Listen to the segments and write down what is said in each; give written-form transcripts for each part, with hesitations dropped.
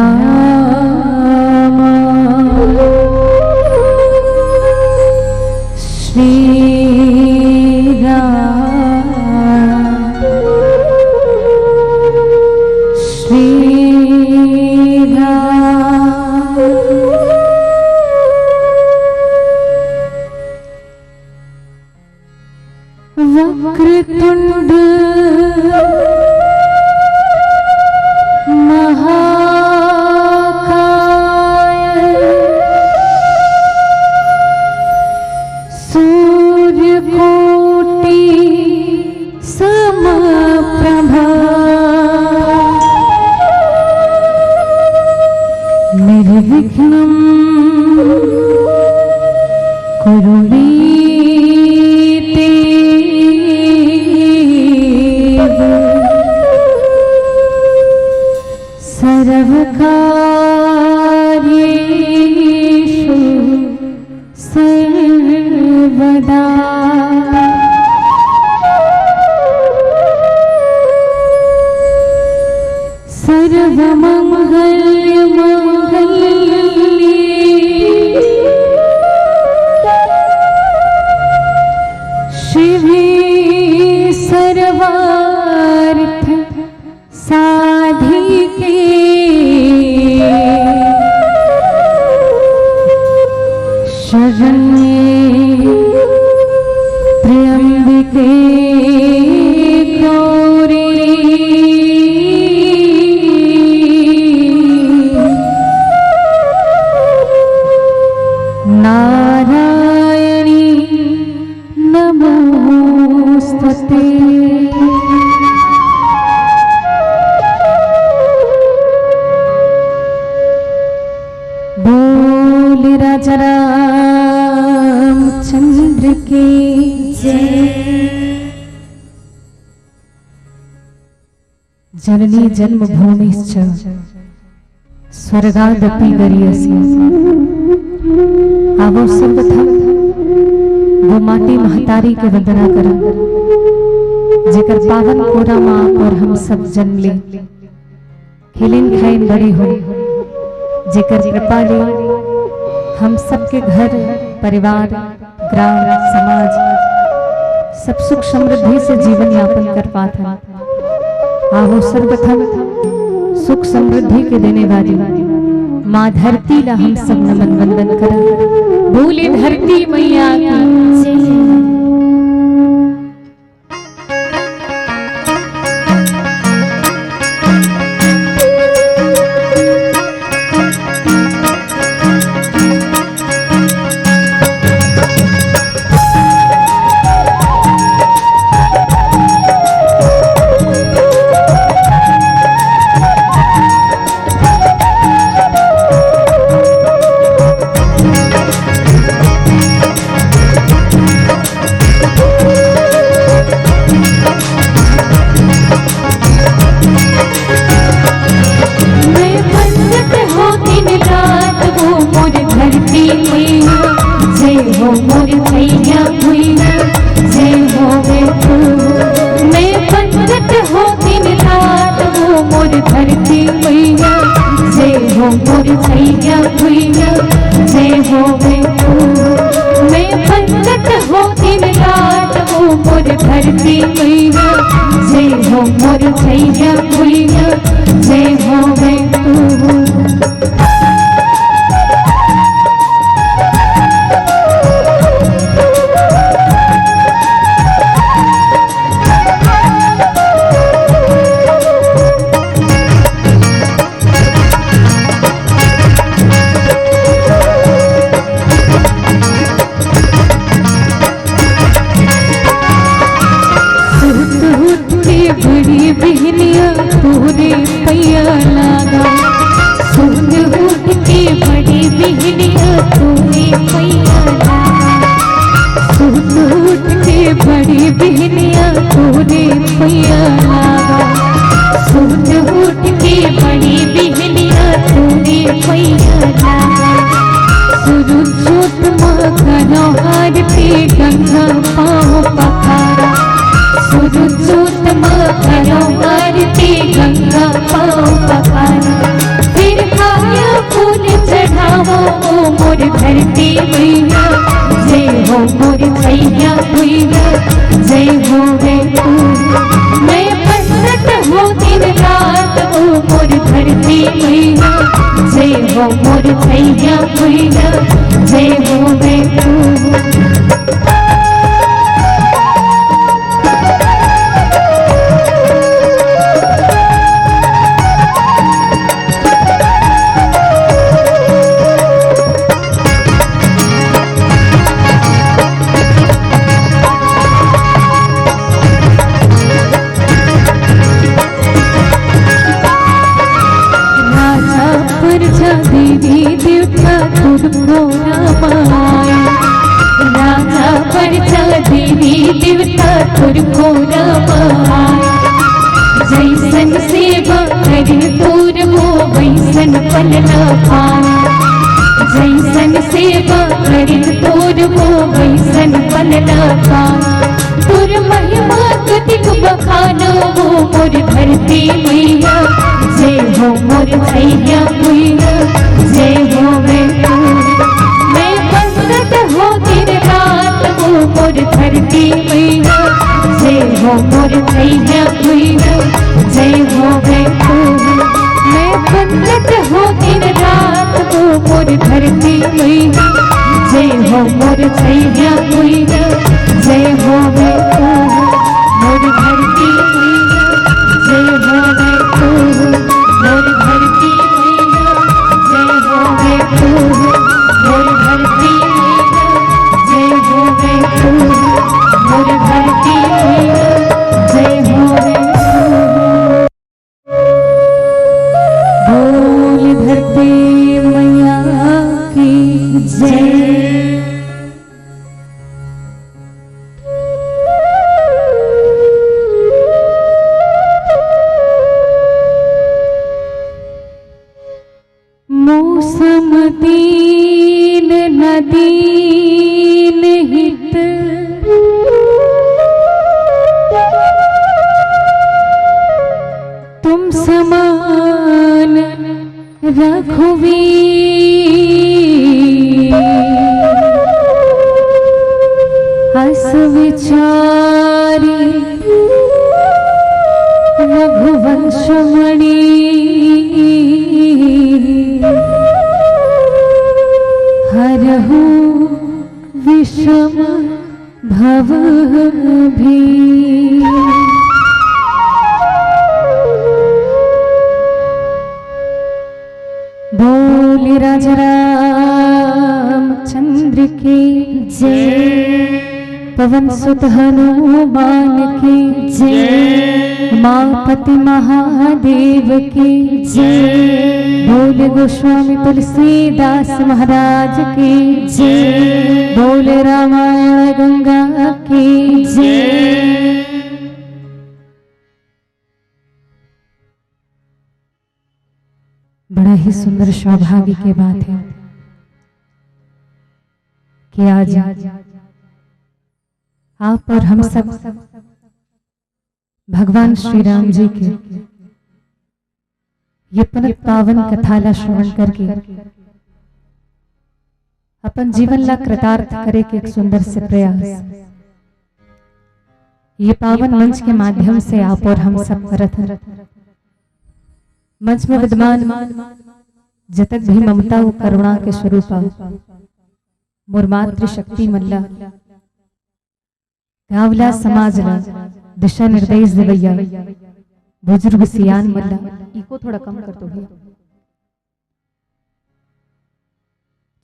राम श्री राम श्री राम। वक्रतुंड निर्विघ्नं कुरु मे देव सर्वकार्येषु सर्वदा। शिवे सर्वार्थ साधिके शरण्ये त्र्यंबके गौरी नारायणी नमोस्तुते। बोल राजा रामचंद्र की जय। जननी जन्मभूमिश्च स्वर्गादपि गरीयसी। आवो सर्वप्रथम वो माटी महतारी के वंदना करन जेकर पावन कोरा माँ और हम सब जन्म ले खिलिन खाइन बड़ी हो जेकर कृपा ले हम सबके घर परिवार ग्राम समाज सब सुख समृद्धि से जीवन यापन कर पाते। आवो सर्वप्रथम सुख समृद्धि के देने वाली माँ धरती ला हम सब नमन वंदन कर। बोले धरती मैया की गंगा पाँव पखारा सुरुचोत्तम करो आरती गंगा पाँव पखारा फिर फूल चढ़ावो ओ मोर धरती मैया, जय हो मोर मैया मैया, जय हो रे तू। मैं बसत हो दिन रात ओ मोर धरती मैया, जय हो मोर मैया मैया, जय हो रे तू। देवी देवता तुझको रमाए, राजा परचा देवी देवता तुझको रमाए। जैसन सेवा करी तोर वो वैसन फल न पाए, जैसन सेवा करी तोर वो वैसन फल न पाए। तोर महिमा कतिक बखानो वो मोर धरती मैया, जय हो मोर मैया मैया, जय हो रे तू। मैं बसत हो दिन रात वो मोर धरती मैया, जय हो मोर मैया मैया, जय हो रे तू। मैं बसत हो दिन रात वो मोर धरती मैया, जय हो मोर मैया मैया, जय हो रे तू। मोर धरती मैया, जय हो रे तू। मोर धरती मैया, जय हो रे तू। मोर धरती मैया, जय हो रे तू। मोर धरती मैया, जय हो रे तू। बोल धरती मैया की जय। मौसम दीन नदीन हित, तुम समान रघुवीर। हस विचारी रघुवंशमणि, हरहु विषम भव भी। बोल राजा रामचंद्र की जय, पवन सुत हनुमान की जय, मापति महादेव की जय। बोल गोस्वामी तुलसीदास महाराज की जय। बोल रामायण गंगा की जय। बड़ा ही सुंदर सौभाग्य की बात है कि आज आप और हम सब भगवान श्री राम जी के ये पुनः पावन कथाला श्रवण करके अपन जीवन ला कृतार्थ करे के एक सुंदर से प्रयास ये पावन मंच के माध्यम से आप और हम सब करत हैं। मंच में विद्यमान जतक भी ममता व करुणा के स्वरूप मुरमात्र शक्ति मल्ला गावला समाज ला दिशा निर्देश देवैया बुजुर्ग सियान मल्ला इको थोड़ा कम कर दो भैया।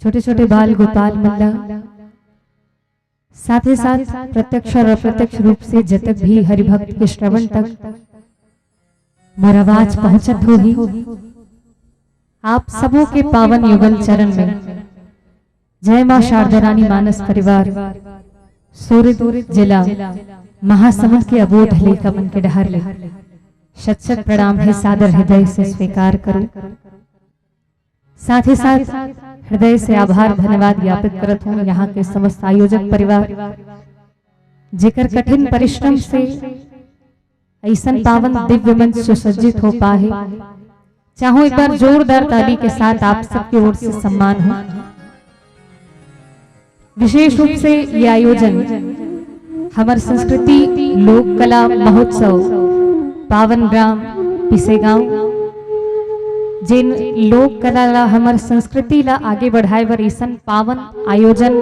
छोटे छोटे बाल गोपाल मल्ला साथ ही साथ प्रत्यक्ष और अप्रत्यक्ष रूप से जतक भी हरिभक्त के श्रवण तक मोर आवाज पहुंचत होगी, आप सबों के पावन युगल चरण में जय मां शारदा रानी मानस परिवार सूर्य जिला महासमुंद के अबोध लेखा मन के डहर ले शत शत प्रणाम है सादर हृदय से स्वीकार करो। साथ ही साथ हृदय से आभार धन्यवाद ज्ञापित करत हूँ यहाँ के समस्त आयोजक परिवार जेकर कठिन परिश्रम से ऐसन पावन दिव्य मंच सुसज्जित हो पाए चाहो एक बार जोरदार ताली के साथ आप सबकी ओर से सम्मान हो। विशेष रूप से ये आयोजन हमार संस्कृति लोक कला महोत्सव पावन ग्राम पिसेगांव जिन लोक कला ला हमार संस्कृति ला आगे बढ़ाए बर ऐसन पावन आयोजन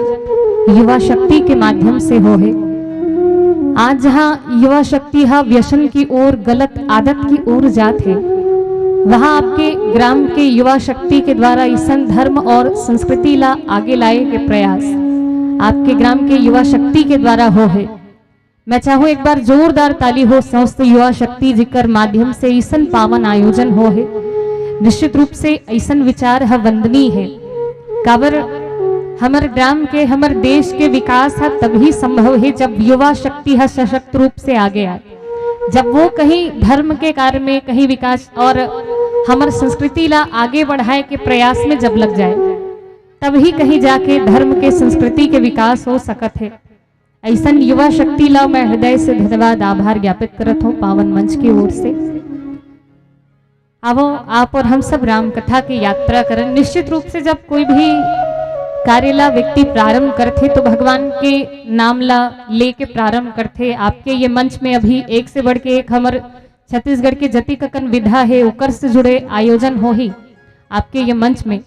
युवा शक्ति के माध्यम से हो है। आज जहाँ युवा शक्ति हा व्यसन की ओर गलत आदत की ओर जात है, वहाँ आपके ग्राम के युवा शक्ति के द्वारा ईसन धर्म और संस्कृति ला आगे लाए के प्रयास आपके ग्राम के युवा शक्ति के द्वारा हो है। मैं चाहूँ एक बार जोरदार ताली हो समस्त युवा शक्ति जिकर माध्यम से ईसन पावन आयोजन हो है। निश्चित रूप से ऐसन विचार है वंदनीय है। काबर हमारे ग्राम के हमारे देश के विकास है तभी संभव है जब युवा शक्ति है सशक्त रूप से आगे आए, जब वो कहीं धर्म के कार्य में कहीं विकास और हमारे संस्कृति ला आगे बढ़ाए के प्रयास में जब लग जाए तभी कहीं जाके धर्म के संस्कृति के विकास हो सकत है। ऐसन युवा शक्ति ला मैं हृदय से धन्यवाद आभार ज्ञापित करत हूँ पावन मंच की ओर से। अब आप और हम सब राम कथा की यात्रा करें। निश्चित रूप से जब कोई भी कार्यला व्यक्ति प्रारंभ करते तो भगवान के नाम ला लेके प्रारंभ करते। आपके ये मंच में अभी एक से बढ़ के एक हमारे छत्तीसगढ़ के जति ककन विधा है उकर से जुड़े आयोजन हो ही आपके ये मंच में।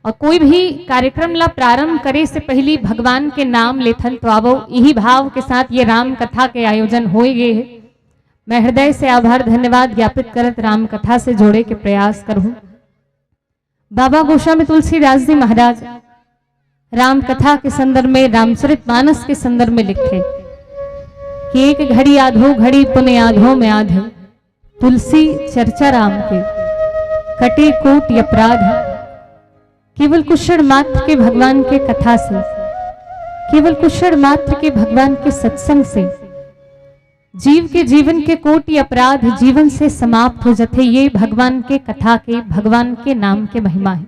और कोई भी कार्यक्रम ला प्रारंभ करे से पहले भगवान के नाम लेथन तो आवो यही भाव के साथ ये राम कथा के आयोजन हो गए है। मैं हृदय से आभार धन्यवाद ज्ञापित करत राम कथा से जोड़े के प्रयास करूं। बाबा गोस्वामी तुलसीदास जी महाराज राम कथा के संदर्भ में रामचरितमानस के संदर्भ में लिखे कि एक घड़ी आधो घड़ी पुण्य आधो में आधे तुलसी चर्चा राम के कटे कोट अपराध। केवल कुशल मात्र के भगवान के कथा से, केवल कुशल मात्र के भगवान के सत्संग से जीव के जीवन के कोटि अपराध जीवन से समाप्त हो जाते। ये भगवान के कथा के भगवान के नाम के महिमा है।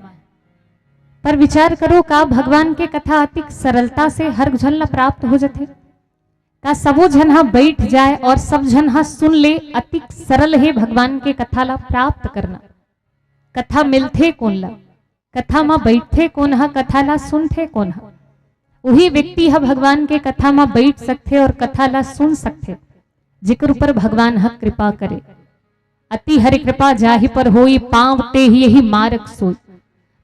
पर विचार करो का भगवान के कथा अति सरलता से हर जन ला प्राप्त हो जाते? का सबो जन हा बैठ जाए और सब जन हा सुन ले? अति सरल है भगवान के कथा ला प्राप्त करना। कथा मिलथे कौन ला? कथा में बैठे कौन हा? कथा ला सुनथे कौन हा? वही व्यक्ति हा भगवान के कथा में बैठ सकते और कथा ला सुन सकते जिक्र ऊपर भगवान हा कृपा करे। अति हरि कृपा जाहि पर होई पांव ते ही यही मार्ग सोई।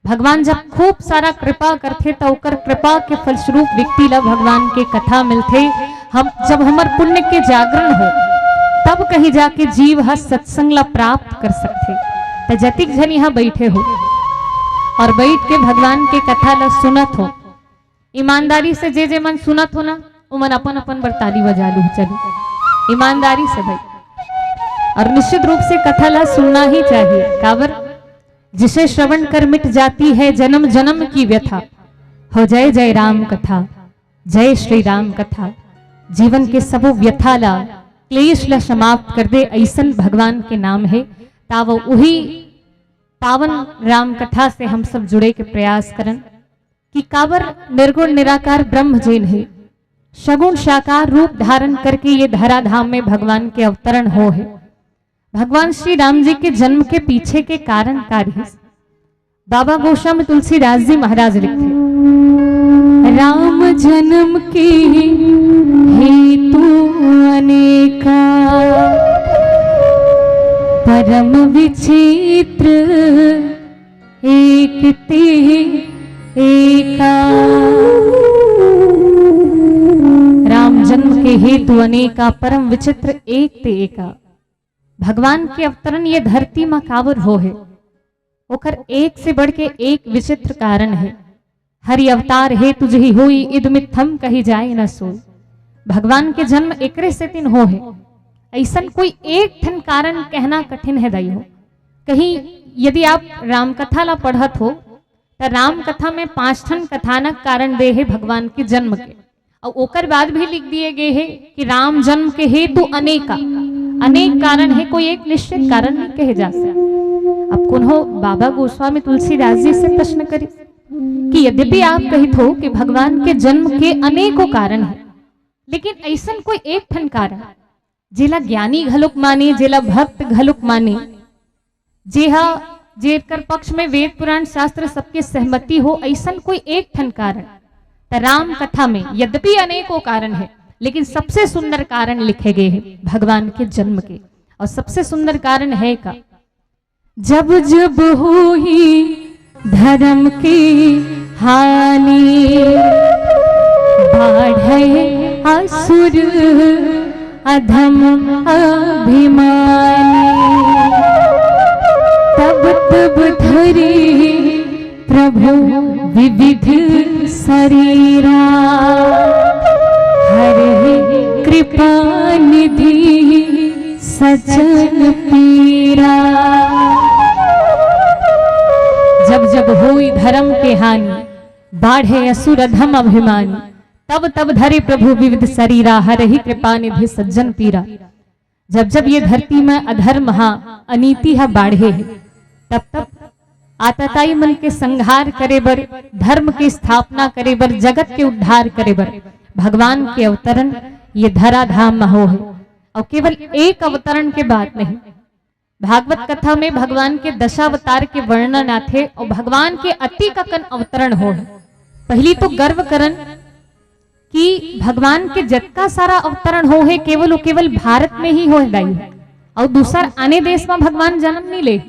भगवान जब खूब सारा कृपा करते तो ओकर कृपा के फलस्वरूप व्यक्ति ला भगवान के कथा मिलते। हम जब हमार पुण्य के जागरण हो तब कहीं जाके जीव हा सत्संग ला प्राप्त कर सकते। तो जतिक जन यहाँ बैठे हो और बैठ के भगवान के कथा ला सुनत हो, ईमानदारी से जे मन सुनत हो ना वो मन अपन अपन बरताली बजा लू। चलो ईमानदारी से भाई, और निश्चित रूप से कथा ला सुनना ही चाहिए। काबर जिसे श्रवण कर मिट जाती है जन्म जन्म की व्यथा। हो जय जय राम कथा, जय श्री राम कथा। जीवन के सब व्यथा ला क्लेश ला समाप्त कर दे ऐसन भगवान के नाम है। ताव वही पावन राम कथा से हम सब जुड़े के प्रयास करन कि काबर निर्गुण निराकार ब्रह्म जैन है, सगुण साकार रूप धारण करके ये धराधाम में भगवान के अवतरण हो है। भगवान श्री राम जी के जन्म के पीछे के कारण कार्य बाबा गोस्वामी तुलसीदास जी महाराज लिखते, राम जन्म के हेतु अनेका परम विचित्र एक ते एका। राम जन्म के हेतु अनेका परम विचित्र एक ते एका। भगवान के अवतरण ये धरती में कावर हो है ओकर एक से बढ़ के एक विचित्र कारण है। हरि अवतार हे तुझी होई इदमिथम कही जाए न सोई। भगवान के जन्म एकरे से तीन हो है। ऐसा कोई एक ठन कारण कहना कठिन है दई हो। कहीं यदि आप राम कथा ला पढ़त हो तो राम कथा में 5 ठन कथानक कारण दे है भगवान के जन्म के, और ओकर बाद भी लिख दिए गए है कि राम जन्म के हेतु अनेका अनेक कारण है, कोई एक निश्चित कारण नहीं कहे जा सकता। अब कुन्हो बाबा गोस्वामी तुलसीदास जी से प्रश्न करी कि यद्यपि आप कहित हो कि भगवान के जन्म के अनेकों कारण है, लेकिन ऐसा कोई एक ठन कारण जेला ज्ञानी घलुक माने, जेला भक्त घलुक माने, जी हाँ, जेकर पक्ष में वेद पुराण शास्त्र सबके सहमति हो ऐसा कोई एक ठन कारण त राम कथा में यद्यपि अनेकों कारण है, लेकिन सबसे सुंदर कारण लिखे गए हैं भगवान के जन्म के। और सबसे सुंदर कारण है का, जब जब हुई धर्म की हानि, बाढ़े असुर अधम अभिमानी, तब तब धरी प्रभु विविध शरीरा, हरे कृपा निधि सजन पीरा। जब जब हुई धर्म के हानि, बाढ़े असुर अधम अभिमानी, तब तब धरे प्रभु विविध शरीरा, हर ही कृपा निधि सज्जन पीरा। जब जब ये धरती में अधर्म अनीति बाढ़े है, तब तब आतताई मन के संहार करे बर, धर्म की स्थापना करे बर, जगत के उद्धार करे बर भगवान के अवतरण ये धरा धाम में हो है। और केवल एक अवतरण के बात नहीं, भागवत कथा में भगवान के दशावतार के वर्णन आथे और भगवान के अति ककन अवतरण हो है। पहली तो गर्व करन कि भगवान के जत्का सारा अवतरण हो है केवल भारत में ही हो है, और दूसर आने देश में भगवान जन्म नहीं ले।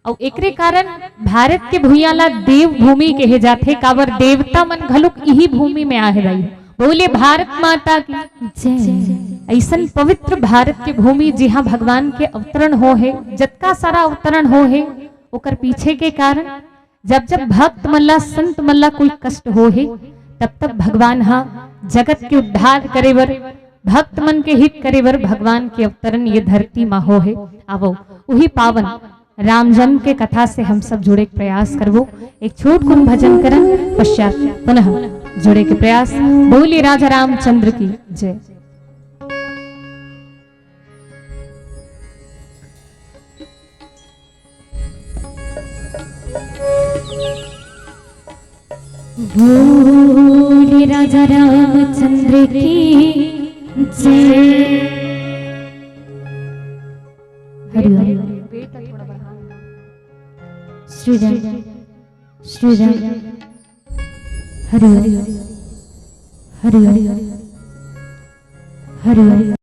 और एकरे कारण भारत के भूयाला देव भूमि कहे जाते, काबर देवता मन घलुक यही भूमि में आहे रही। बोले भारत माता की जय। ऐसन पवित्र भारत के भूमि जहाँ भगवान के अवतरण हो है, जत्का सारा अवतरण हो है, ओकर पीछे के कारण जब जब भक्त मल्ला संत मल्ला कोई कष्ट हो है, तब तब भगवान जगत के उद्धार करे बर, भक्त मन के हित करे बर भगवान के अवतरण ये धरती माँ हो है। आवो वही पावन राम जन्म के कथा से हम सब जुड़े के प्रयास करवो। एक छोट कुन भजन करन पश्चात पुनः जुड़े के प्रयास। बोलिए राजा रामचंद्र की जय। बोलिए राजा रामचंद्र की जय। हरि हरि श्री राम श्री राम हरि हरि हरि हरि हरि हरि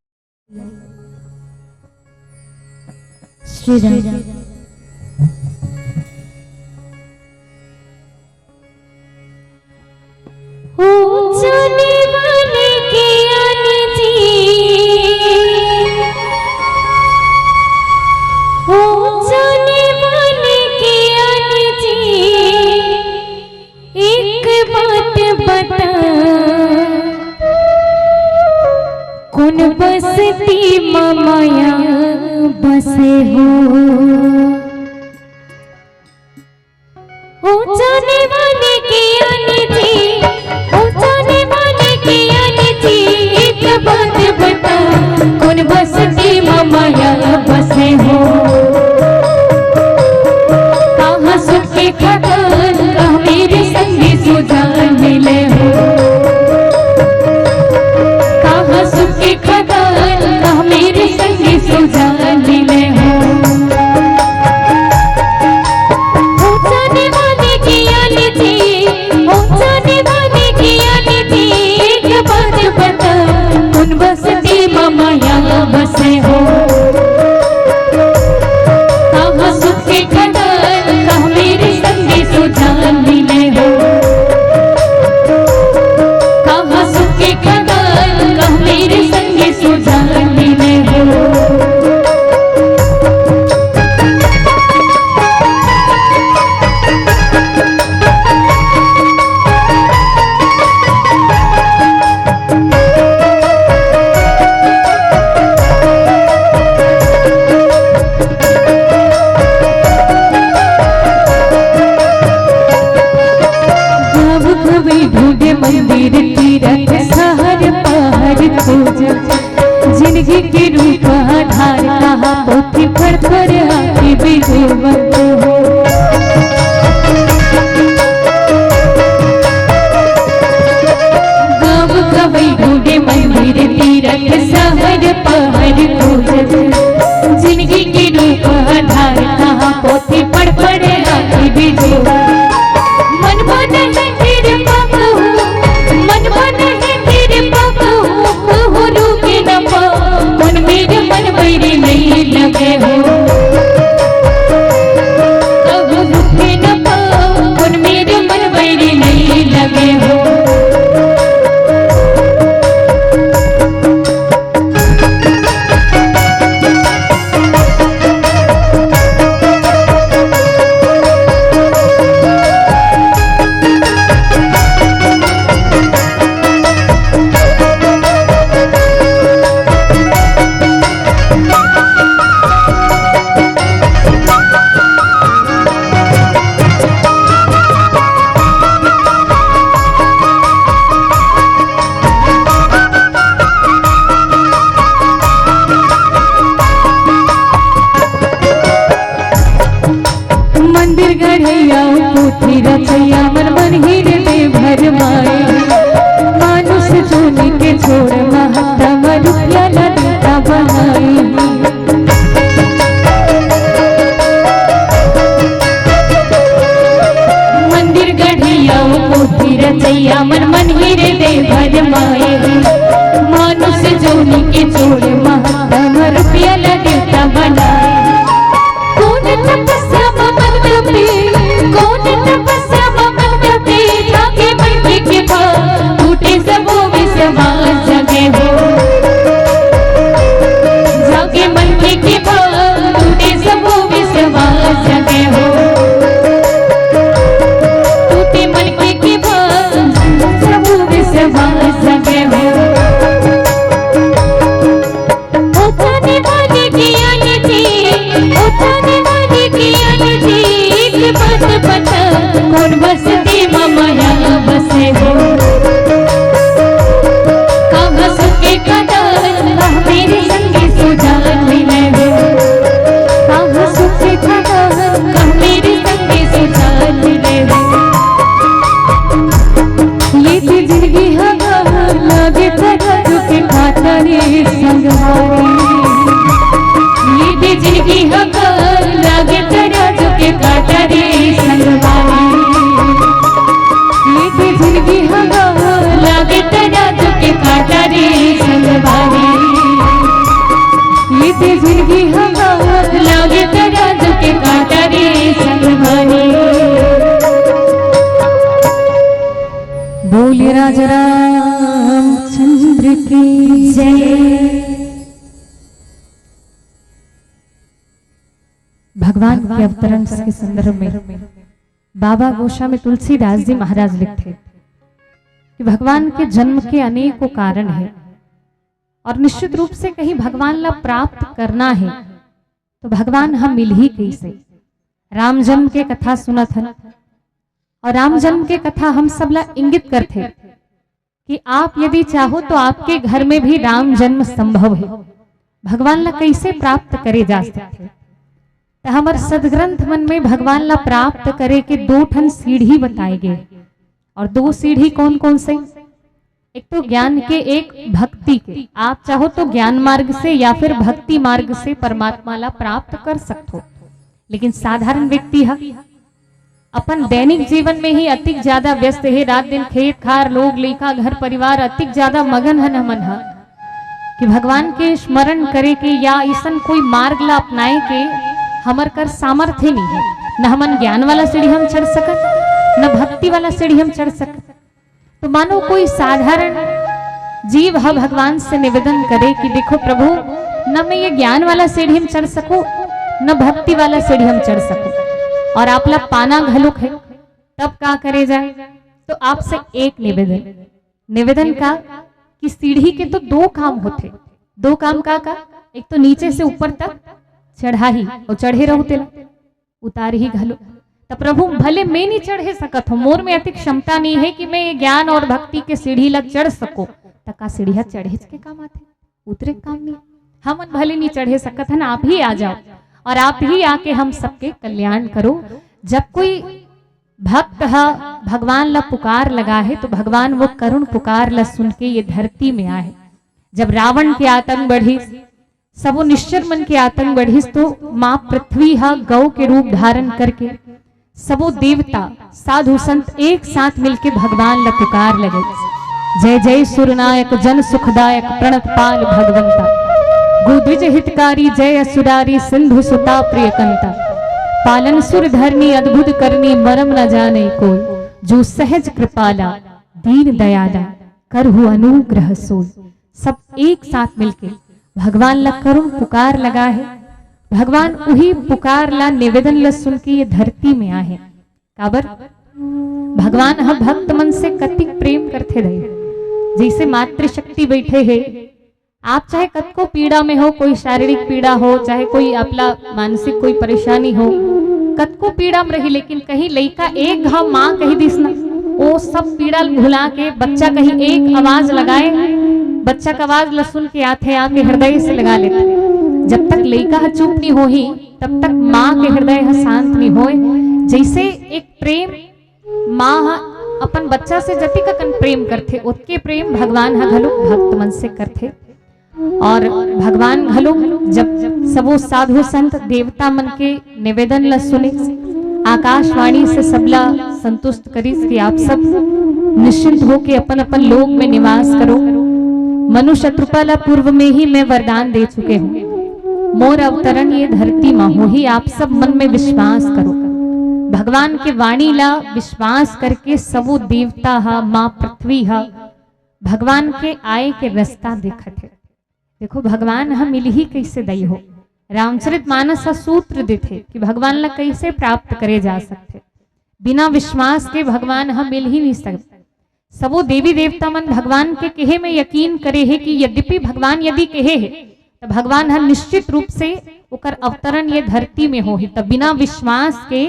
श्री राम। जाने वाले के आने जी, जाने वाले के आने जी, एक बात बता, कौन बसती माया बसे हो। जाने वाले के आने जी, जाने वाले के आने जी, एक बात बता, कौन बसती माया बसे हो। कहाँ सुख के खबर कहाँ मेरे संगी सुजान मिले हो। कहाँ सुख के खबर कहाँ मेरे संगी सुजान मिले हो। जाने वाले के आने जी, जाने वाले के पोथी रचैया मन मन हृदय भर माए मानुष जोनी के छोड़ महत्तम रुपया लता बनाए मंदिर गढ़िया पोथी रचैया मन मन हृदय भर माए मानुष जोनी के छोड़ महत्तम रुपया लता बनाए कौन तपस्या मन पे कौन तपस्या मन पे जाके बैठे के भाव टूटे सबो विश्वास जगे हो जाके बैठे के भाव टूटे सबो विश्वास जगे हो टूटे मन के भाव सबो विश्वास जगे हो उठाने वाले ज्ञान जी उठाने वाले ज्ञान जी एक बात बता कौन बसती माया बसे हो कहाँ सुखे कदर मेरे संगे सुजान मिले हो कहाँ सुखे कदर मेरे संगे सुजान मिले हो ये थी जिंदगी हवा लगे तरह के खाता रे संगवारी ये थी जिंदगी हवा लगे तरह के खाता रे संगवारी ये थी जिंदगी हवा लगे तरह के खाता रे संगवारी ये थी जिंदगी हवा लगे तरह के खाता रे संगवारी बोले राजा रामचंद्र की जय। भगवान के अवतरण के संदर्भ में बाबा गोस्वामी तुलसीदास जी महाराज लिखते कि भगवान के जन्म के अनेकों कारण है और निश्चित रूप से कहीं भगवान ला प्राप्त करना है तो भगवान हम मिल ही कैसे। राम जन्म के कथा सुनत है और राम जन्म के कथा हम सब ला इंगित करते कि आप यदि चाहो तो आपके घर में भी राम जन्म संभव है। भगवान ला कैसे प्राप्त करे जा सकते तो हमारे सदग्रंथ मन में भगवान ला प्राप्त करे के दो ठन सीढ़ी बताए गए और दो सीढ़ी कौन कौन से, एक तो ज्ञान के एक भक्ति के। आप चाहो तो ज्ञान मार्ग से या फिर भक्ति मार्ग से परमात्मा ला प्राप्त कर सकते हो, लेकिन साधारण व्यक्ति है अपन दैनिक जीवन में ही अतिक ज्यादा व्यस्त है। रात दिन खेत खार लोग लेखा घर परिवार अतिक ज्यादा मगन है न मन है कि भगवान के स्मरण करे के या ऐसा कोई मार्ग ला अपनाए के हमर कर सामर्थ्य नहीं है। न हमन ज्ञान वाला सीढ़ी हम चढ़ सकत न भक्ति वाला सीढ़ी हम चढ़ सकत। तो मानो कोई साधारण जीव है भगवान से निवेदन करे कि देखो प्रभु न मैं ये ज्ञान वाला सीढ़ी हम चढ़ सकूं न भक्ति वाला सीढ़ी हम चढ़ सकूं और आप ला पाना घलुक है, तब क्या करे जाए। तो आपसे एक निवेदन का कि सीढ़ी के तो दो काम होते। दो काम का एक तो नीचे से ऊपर तक चढ़ा ही और चढ़े रहो तेला उतार ही घलो। तो प्रभु भले मैं नहीं चढ़े सकत हूँ, मोर में अतिक क्षमता नहीं है कि मैं ज्ञान और भक्ति के सीढ़ी लग चढ़ सको। तक का सीढ़िया चढ़े के काम आते उतरे काम नहीं। हम भले नहीं चढ़े सकत है ना, आप ही आ जाओ और आप ही आके हम सबके कल्याण करो। जब कोई भक्त भगवान ला पुकार लगा है तो भगवान वो करुण पुकार ला सुन के ये धरती में आए। जब रावण के आतंक बढ़ी, सबो निश्चर मन के आतंक बढ़ी, तो माँ पृथ्वी गौ के रूप धारण करके सबो देवता साधु संत एक साथ मिलके भगवान ला पुकार लगे। जय जय सुरनायक जन सुखदायक प्रणत पाल भगवंता, गुद्विज हितकारी जय असुरारी सिंधु सुता प्रियकंता, पालन सुर धरनी अद्भुत करनी मरम न जाने कोई, जो सहज कृपाला दीन दयाला करहु अनुग्रह सोई। सब एक साथ मिलके भगवान ला करुण पुकार लगा है। भगवान वही पुकार ला निवेदन ला सुन के ये धरती में आए। काबर भगवान हम भक्त मन से कतिक प्रेम करते रहे। जैसे मातृशक्ति बैठे है, आप चाहे कतको पीड़ा में हो, कोई शारीरिक पीड़ा हो चाहे कोई अपना मानसिक कोई परेशानी हो, कतको पीड़ा में रही, लेकिन कहीं लड़का एक घाव माँ कही दिस ना, वो सब पीड़ा भुला के बच्चा कहीं एक आवाज लगाए, बच्चा का आवाज ला सुन के आते आके हृदय से लगा लेते। जब तक लड़का चुप नहीं हो ही तब तक माँ के हृदय शांत नहीं होए। जैसे एक प्रेम माँ अपन बच्चा से जति कन प्रेम करते, उतके प्रेम भगवान घलो भक्त मन से करते। और भगवान घलो जब सबो साधु संत देवता मन के निवेदन ला सुने, आकाशवाणी से सबला संतुष्ट करीस कि आप सब निश्चिंत हो के अपन अपन लोक में निवास करो। मनुष्य शत्रुपाला पूर्व में ही मैं वरदान दे चुके हूँ, मोर अवतरण ये धरती माँ हो ही, आप सब मन में विश्वास करो। भगवान के वाणी ला विश्वास करके सबो देवता हा माँ पृथ्वी हा भगवान के आए के रास्ता देखत है। देखो भगवान हम मिल ही कैसे दई हो, रामचरितमानस सूत्र देते कि भगवान ला कैसे प्राप्त करे जा सकते। बिना विश्वास के भगवान हम मिल ही नहीं सकते। सबो देवी देवता मन भगवान के कहे में यकीन करे है कि यद्यपि भगवान यदि कहे है तो भगवान हम निश्चित रूप से उकर अवतरण ये धरती में हो ही, तब बिना विश्वास के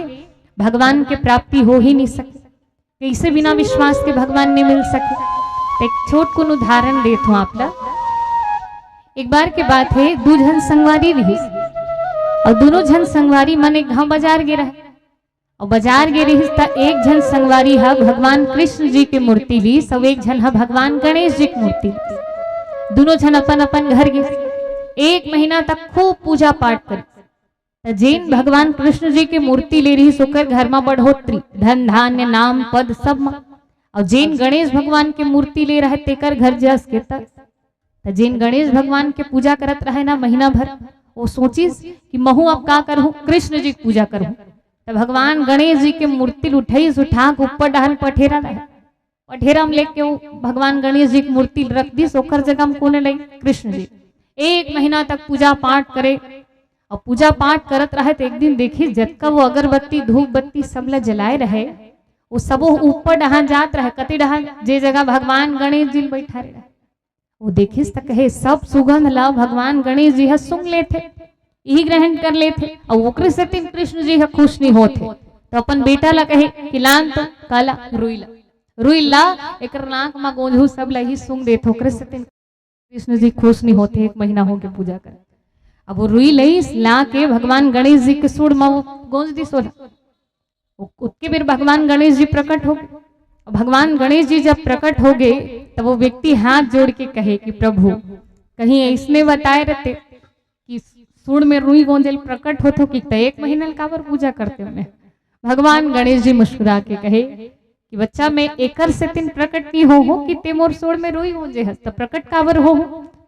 भगवान के प्राप्ति हो ही नहीं सके। कैसे बिना विश्वास के भगवान नहीं मिल सके? तो एक छोट को उदाहरण देता हूँ आप ला। एक बार के बात है, दो जन संगवारी रही और दोनों जन संगवारी मन एक गांव बाजार गे रहे और बाजार गे रही तो एक जन संगवारी हा भगवान कृष्ण जी की मूर्ति ली, सब एक जन हा भगवान गणेश जी की मूर्ति ली। दोनों जन अपन अपन घर गे, एक महीना तक खूब पूजा पाठ कर। जैन भगवान कृष्ण जी की मूर्ति ले रही सुकर घर में बढ़ोतरी, धन धान्य नाम पद सब। और जैन गणेश भगवान की मूर्ति ले रहे तेकर घर जस के तक। जैन गणेश भगवान के पूजा करत रहे ना महीना भर, वो सोचिस कि महू अब का करूं, कृष्ण जी की पूजा करूं। तो भगवान गणेश जी के मूर्ति उठाई उठा के ऊपर डहन पठेरा रहे, पठेरा में लेके भगवान गणेश जी की मूर्ति रख दी। सोकर जगह में कोने लगी कृष्ण जी। एक महीना तक पूजा पाठ करे और पूजा पाठ करत रहे। तो एक दिन देखी जतका वो अगरबत्ती धूप बत्ती सब ला जलाए रहे, वो सब ऊपर डहान जात रहे, कति डहान जे जगह भगवान गणेश जी बैठा रहे। वो देखिस तक कहे सब सुगंध ला भगवान गणेश जी सुंग लेते, यही ग्रहण कर लेते और ओकरे से तीन कृष्ण जी खुश नहीं होते। तो अपन बेटा ला कहे कि लान तो काला रुई ला एक नाक में गोंझू सब ला ही सुंग देते, ओकरे से तीन कृष्ण जी खुश नहीं होते। एक महीना हो के पूजा कर, अब वो रुई लई ला के भगवान गणेश जी के सूढ़ में गोंज दी सोला। उसके फिर भगवान गणेश जी प्रकट हो गए। भगवान गणेश जी जब प्रकट हो गए तब वो व्यक्ति हाथ जोड़ के कहे कि प्रभु कहीं इसने बताए रहते कि सूढ़ में रुई गोंजल प्रकट होते कि एक महीना काबर पूजा करते हो। भगवान गणेश जी मुस्कुरा के कहे कि बच्चा मैं एकर से तीन प्रकट नहीं हो कि ते मोर सूढ़ में रुई गोंजे हस, तो प्रकट काबर हो।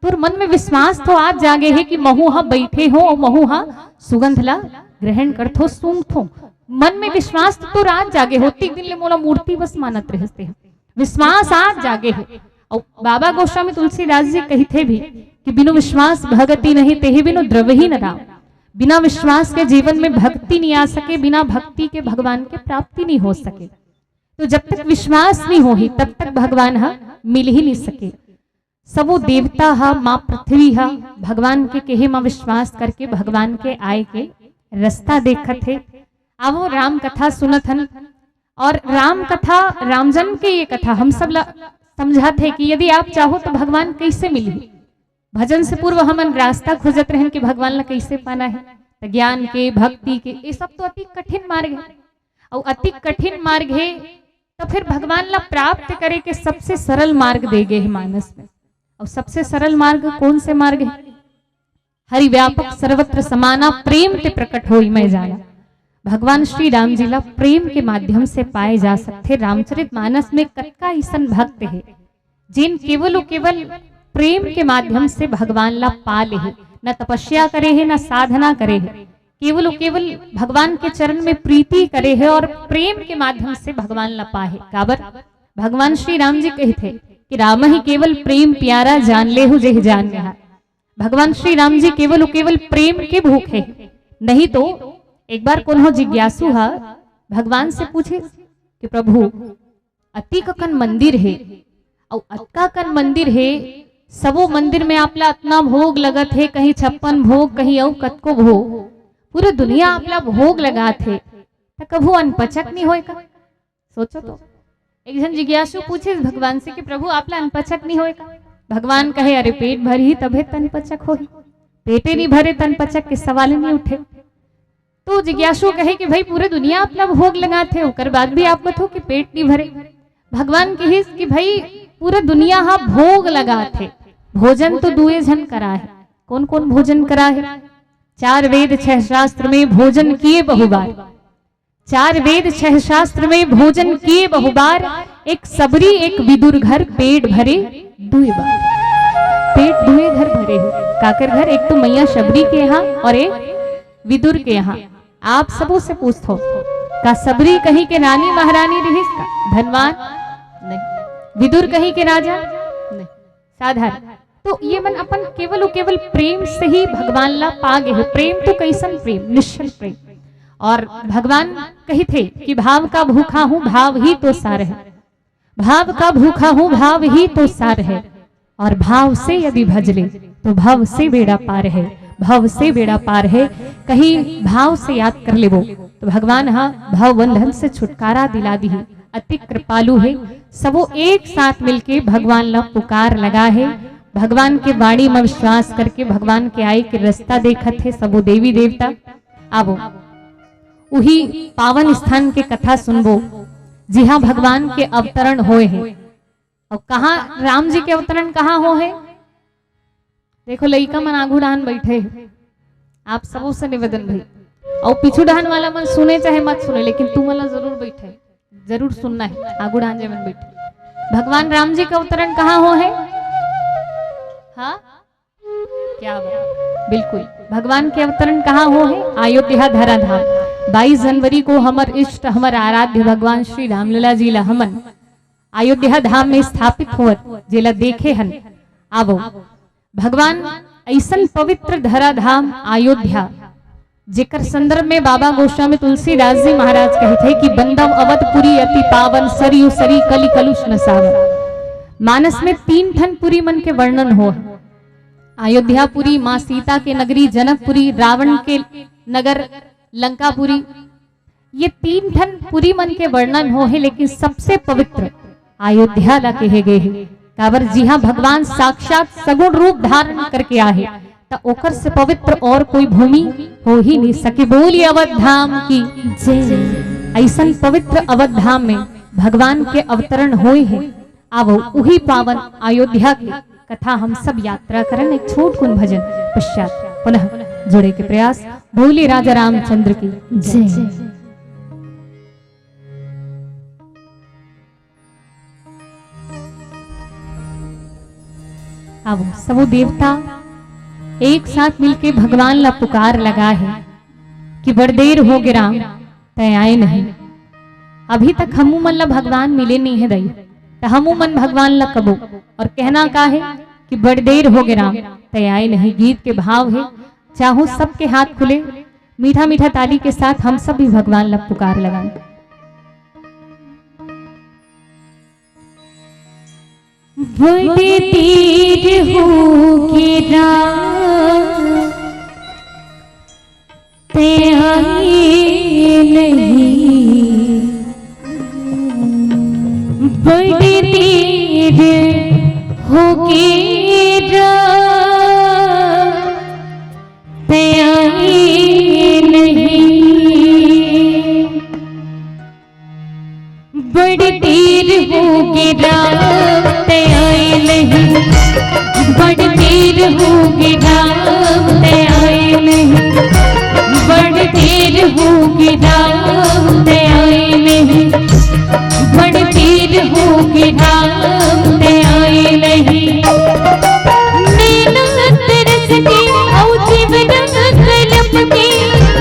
तुर मन में विश्वास तो आज जागे है कि महू हा बैठे हो और महू हा सुगंध ला ग्रहण करथो सूंघथो। मन में विश्वास तो रात जागे हो, तीन दिन ले मोला मूर्ति बस मानत रहते हैं, विश्वास आज जागे है। और बाबा गोस्वामी तुलसीदास जी कहते भी कि बिनु विश्वास भगति नहीं तेहि बिनु द्रवहि न राम। बिना विश्वास के जीवन में भक्ति नहीं आ सके, बिना भक्ति के भगवान के प्राप्ति नहीं हो सके। तो जब तक विश्वास नहीं हो ही तब तक भगवान हा मिल ही नहीं सके। सबो देवता हा माँ पृथ्वी हा भगवान के कहे माँ विश्वास करके भगवान के आए के रास्ता देखत है। अब वो राम कथा सुनत हन और राम कथा राम जन्म के ये कथा हम सब समझाते हैं कि यदि आप चाहो तो भगवान कैसे मिली। भजन से पूर्व हमन रास्ता खोजत रहें कि भगवान ला कैसे पाना है। तो ज्ञान के भक्ति के ये सब तो अति कठिन मार्ग है और अति कठिन मार्ग है। तो फिर भगवान ला प्राप्त करे के सबसे सरल मार्ग दे गए है मानस में। और सबसे सरल मार्ग कौन से मार्ग है? हरि व्यापक सर्वत्र समाना प्रेम ते प्रकट होई मैं जाना। भगवान श्री राम जी ला प्रेम के माध्यम से पाए जा सकते। रामचरितमानस में कतका ईसन भक्त है जिन केवल प्रेम के माध्यम से भगवान ला पा ले, न तपस्या करे है न साधना करे है, केवल भगवान के चरण में प्रीति करे है और प्रेम के माध्यम से भगवान ला पाए। काबर भगवान श्री राम जी कहते कि राम ही केवल प्रेम प्यारा जान ले हो जेह जान गया। भगवान श्री राम जी केवल प्रेम के भूखे, नहीं तो एक बार कौन जिज्ञासु हा भगवान से पूछे कि प्रभु अति कन मंदिर है और अतका कन मंदिर है, सबो मंदिर में आपला इतना भोग लगत है, कहीं 56 भोग कहीं और कतको भोग, पूरे दुनिया आपला भोग लगात है, तो कभू अनपचक नहीं होए का? सोचो तो। एक जन जिज्ञासु पूछे भगवान से कि प्रभु आपला अनपचक नहीं होए का? भगवान कहे अरे पेट भरी तबे तनपचक होही, पेटे नहीं भरे तनपचक के सवाल नहीं उठे। तो जिज्ञासु कहे कि भाई पूरे दुनिया अपना भोग लगाते ओकर बाद भी आप बतो कि पेट नहीं भरे। भगवान कहे कि भाई पूरे दुनिया हा भोग लगाते, भोजन तो दुए जन करा है। कौन कौन भोजन करा है? 4 वेद 6 शास्त्र में भोजन किए बहुबार। 4 वेद 6 शास्त्र में भोजन किए बहुबार, एक सबरी एक विदुर घर पेट भरे दुए बार। पेट दुए घर भरे हो, काकर घर? एक तो मैया शबरी के यहाँ और एक विदुर के यहाँ। आप सबों से पूछो का सबरी कहीं के रानी महारानी रही का धनवान नहीं, विदुर कहीं के राजा नहीं, साधारण। तो ये मन अपन केवल और केवल प्रेम से ही भगवान ला पागे है। प्रेम तो कैसन प्रेम? निश्चल प्रेम। और भगवान कही थे कि भाव का भूखा हूं भाव ही तो सार है, भाव का भूखा हूं भाव ही तो सार है, और भाव से यदि भजले तो भव से बेड़ा पार है, भव से बेड़ा पार है। कहीं भाव से याद कर ले वो तो भगवान हाँ भव बंधन से छुटकारा दिला दी है। अति कृपालु है। सबो एक साथ मिलके भगवान ला पुकार लगा है। भगवान के वाणी में विश्वास करके भगवान के आए के रास्ता देखत है सबो देवी देवता। आवो वही पावन स्थान के कथा सुनबो जी हाँ भगवान के अवतरण होए हैं। और कहा राम जी के अवतरण कहाँ हो है? देखो लइका मन आगू डाहन बैठे, आप सबों से निवेदन भाई, और पीछू डाहन वाला मन सुने चाहे मत सुने, लेकिन तू मला जरूर बैठे, जरूर सुनना है। आगू डाहन जे मन बैठे, भगवान राम जी का अवतरण कहाँ हो है? हाँ क्या बात, बिल्कुल भगवान के अवतरण कहाँ हो है? अयोध्या धरा धाम। 22 जनवरी को हमर इष्ट हमर आराध्य भगवान श्री रामलला जी ला हमन अयोध्या धाम में स्थापित होत जेला देखे हन। आवो भगवान ऐसन पवित्र धरा धाम अयोध्या जेकर संदर्भ में बाबा गोस्वामी तुलसीदास जी महाराज कहते कि बंदव अवधपुरी अति पावन सरयू सरी कली कलुष न सावन। मानस में 3 ठन पुरी मन के वर्णन हो, अयोध्यापुरी, माँ सीता के नगरी जनकपुरी, रावण के नगर लंकापुरी। ये 3 ठन पुरी मन के वर्णन हो है, लेकिन सबसे पवित्र अयोध्या ला कहे गए हैं। काबर जी हाँ भगवान साक्षात सगुण रूप धारण करके आए, तो ओकर से पवित्र और कोई भूमि हो ही नहीं सके। बोली अवध धाम की जय। ऐसन पवित्र अवध धाम में भगवान के अवतरण हुए हैं। अब वही पावन अयोध्या की कथा हम सब यात्रा करन। एक छोट कुन भजन पश्चात पुनः जुड़े के प्रयास। बोली राजा रामचंद्र की जय। अब सबो देवता एक साथ मिलके भगवान ला पुकार लगा है कि बड़ देर हो गए राम तय आए नहीं। अभी तक हमू मन ला भगवान मिले नहीं है दई, तो हमू मन भगवान ला कबो। और कहना का है कि बड़ देर हो गए राम तय आए नहीं। गीत के भाव है, चाहो सबके हाथ खुले, मीठा मीठा ताली के साथ हम सब भी भगवान ला पुकार लगाएं। बड़े देर हो गए राम तय आए नहीं। बड़े देर हो गए राम तय आए नहीं। बड़ी देर हो गए राम तय आए नहीं। बड़ी देर हो गए राम तय आए नहीं। बड़ी देर हो गए राम तय आए नहीं। बड़ी देर हो गए राम तय आए नहीं। नैना तरसती औ जीवन कलपती,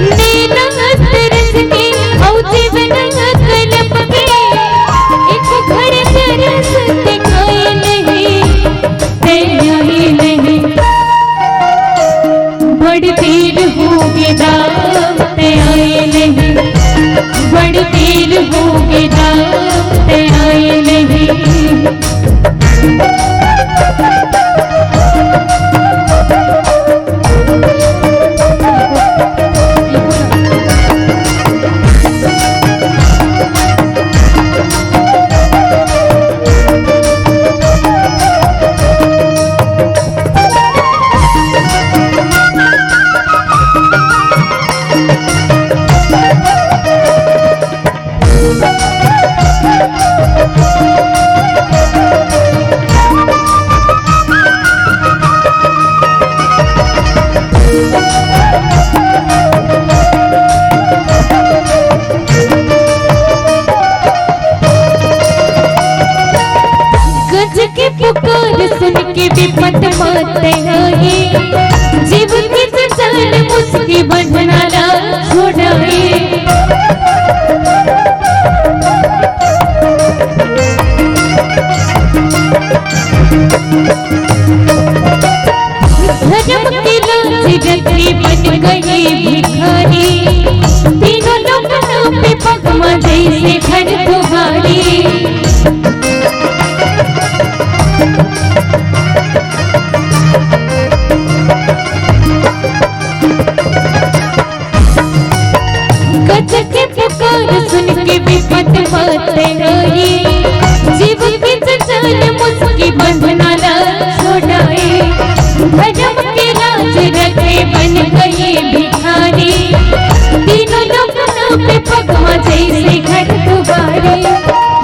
नैना तरसती औ जीवन कलपती। एक घर तरस दिखाए नहीं तय आए नहीं। बड़ी देर हो गए राम तय आए नहीं। बड़ी देर हो गए के विपत मत आए, जीव की सचल मुस्की बंधना ना छोड़ाए। धर्म की लाज रखी बन गई भिखारी, तीनों लोगों पे पगमा जैसे घर तुम्हारी। गज के पुकार सुन के विपत मत आई, जीव की सचल मुस्की बंधना ना छोड़ाए। धर्म के लाज रखे बन गए भिखारी, तीनों लोगों पे पगमा जैसे घर तुम्हारे।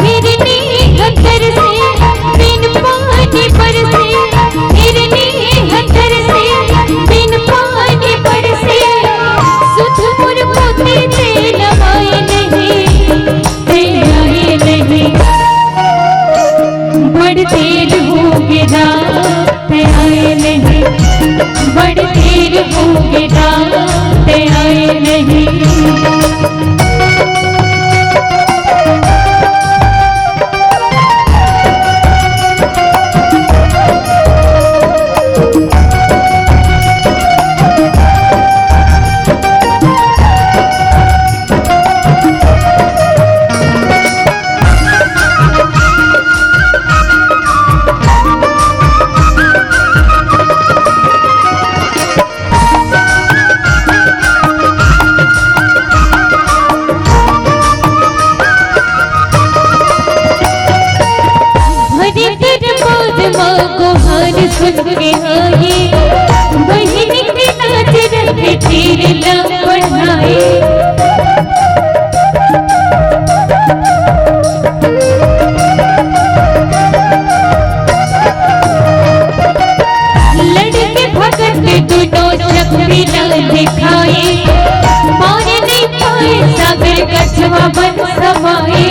हिरनी हथर से बिन पानी बरसे, हिरनी हथर से बिन पानी बरसे। सुधपुर पोते तेल आए नहीं, तेल आए नहीं। बड़ देर हो गया आए नहीं, बड़ देर हो गया आए नहीं। सुन के आए, बहन के नाच रखे तीर न बढ़ाए। लड़के भगत दोनों शक्ति न दिखाए, मार नहीं पाए सागर कछुआ बन समाए।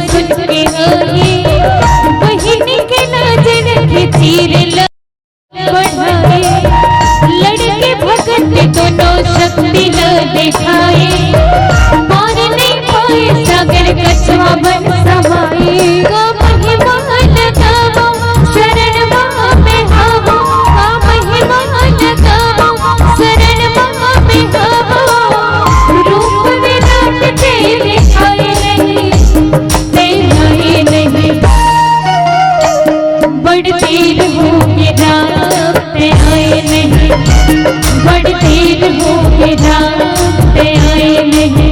सुन के आए, बहन के नाच रखे तीर न बढ़ाए। लड़के भगत दोनों शक्ति न दिखाए, मार नहीं पाए सागर कछुआ बन समाए। महिमा लगाओ शरण माँ में आओ, महिमा लगाओ शरण माँ में आओ। रूप विराट तेरे आए नहीं, बड़ देर हो गया आए नहीं, बड़ देर हो गया आए नहीं,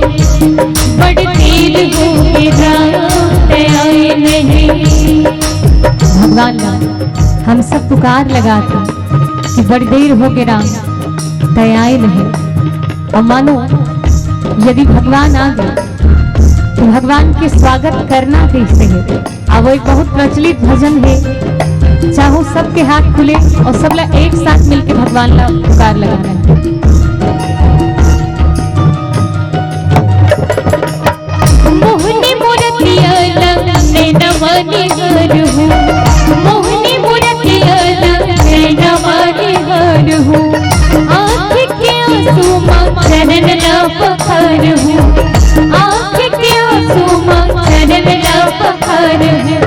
बड़ देर हो गया आए नहीं। भगवान हम सब पुकार लगाते कि बड़ी देर हो गया आए नहीं। और मानो यदि भगवान आ गए तो भगवान के स्वागत करना कैसे है। अब वो एक बहुत प्रचलित भजन है, चाहो सबके हाथ खुले और सब लोग एक साथ मिलकर भगवान का पुकार लगाना है। मोहनी मूर्तिया लगे नवानी हर हूँ, मोहनी मूर्तिया लगे नवानी हर हूँ। आँख के आंसू माँ चरण ना पखार हूँ, आँख के आंसू माँ चरण ना पखार हूँ।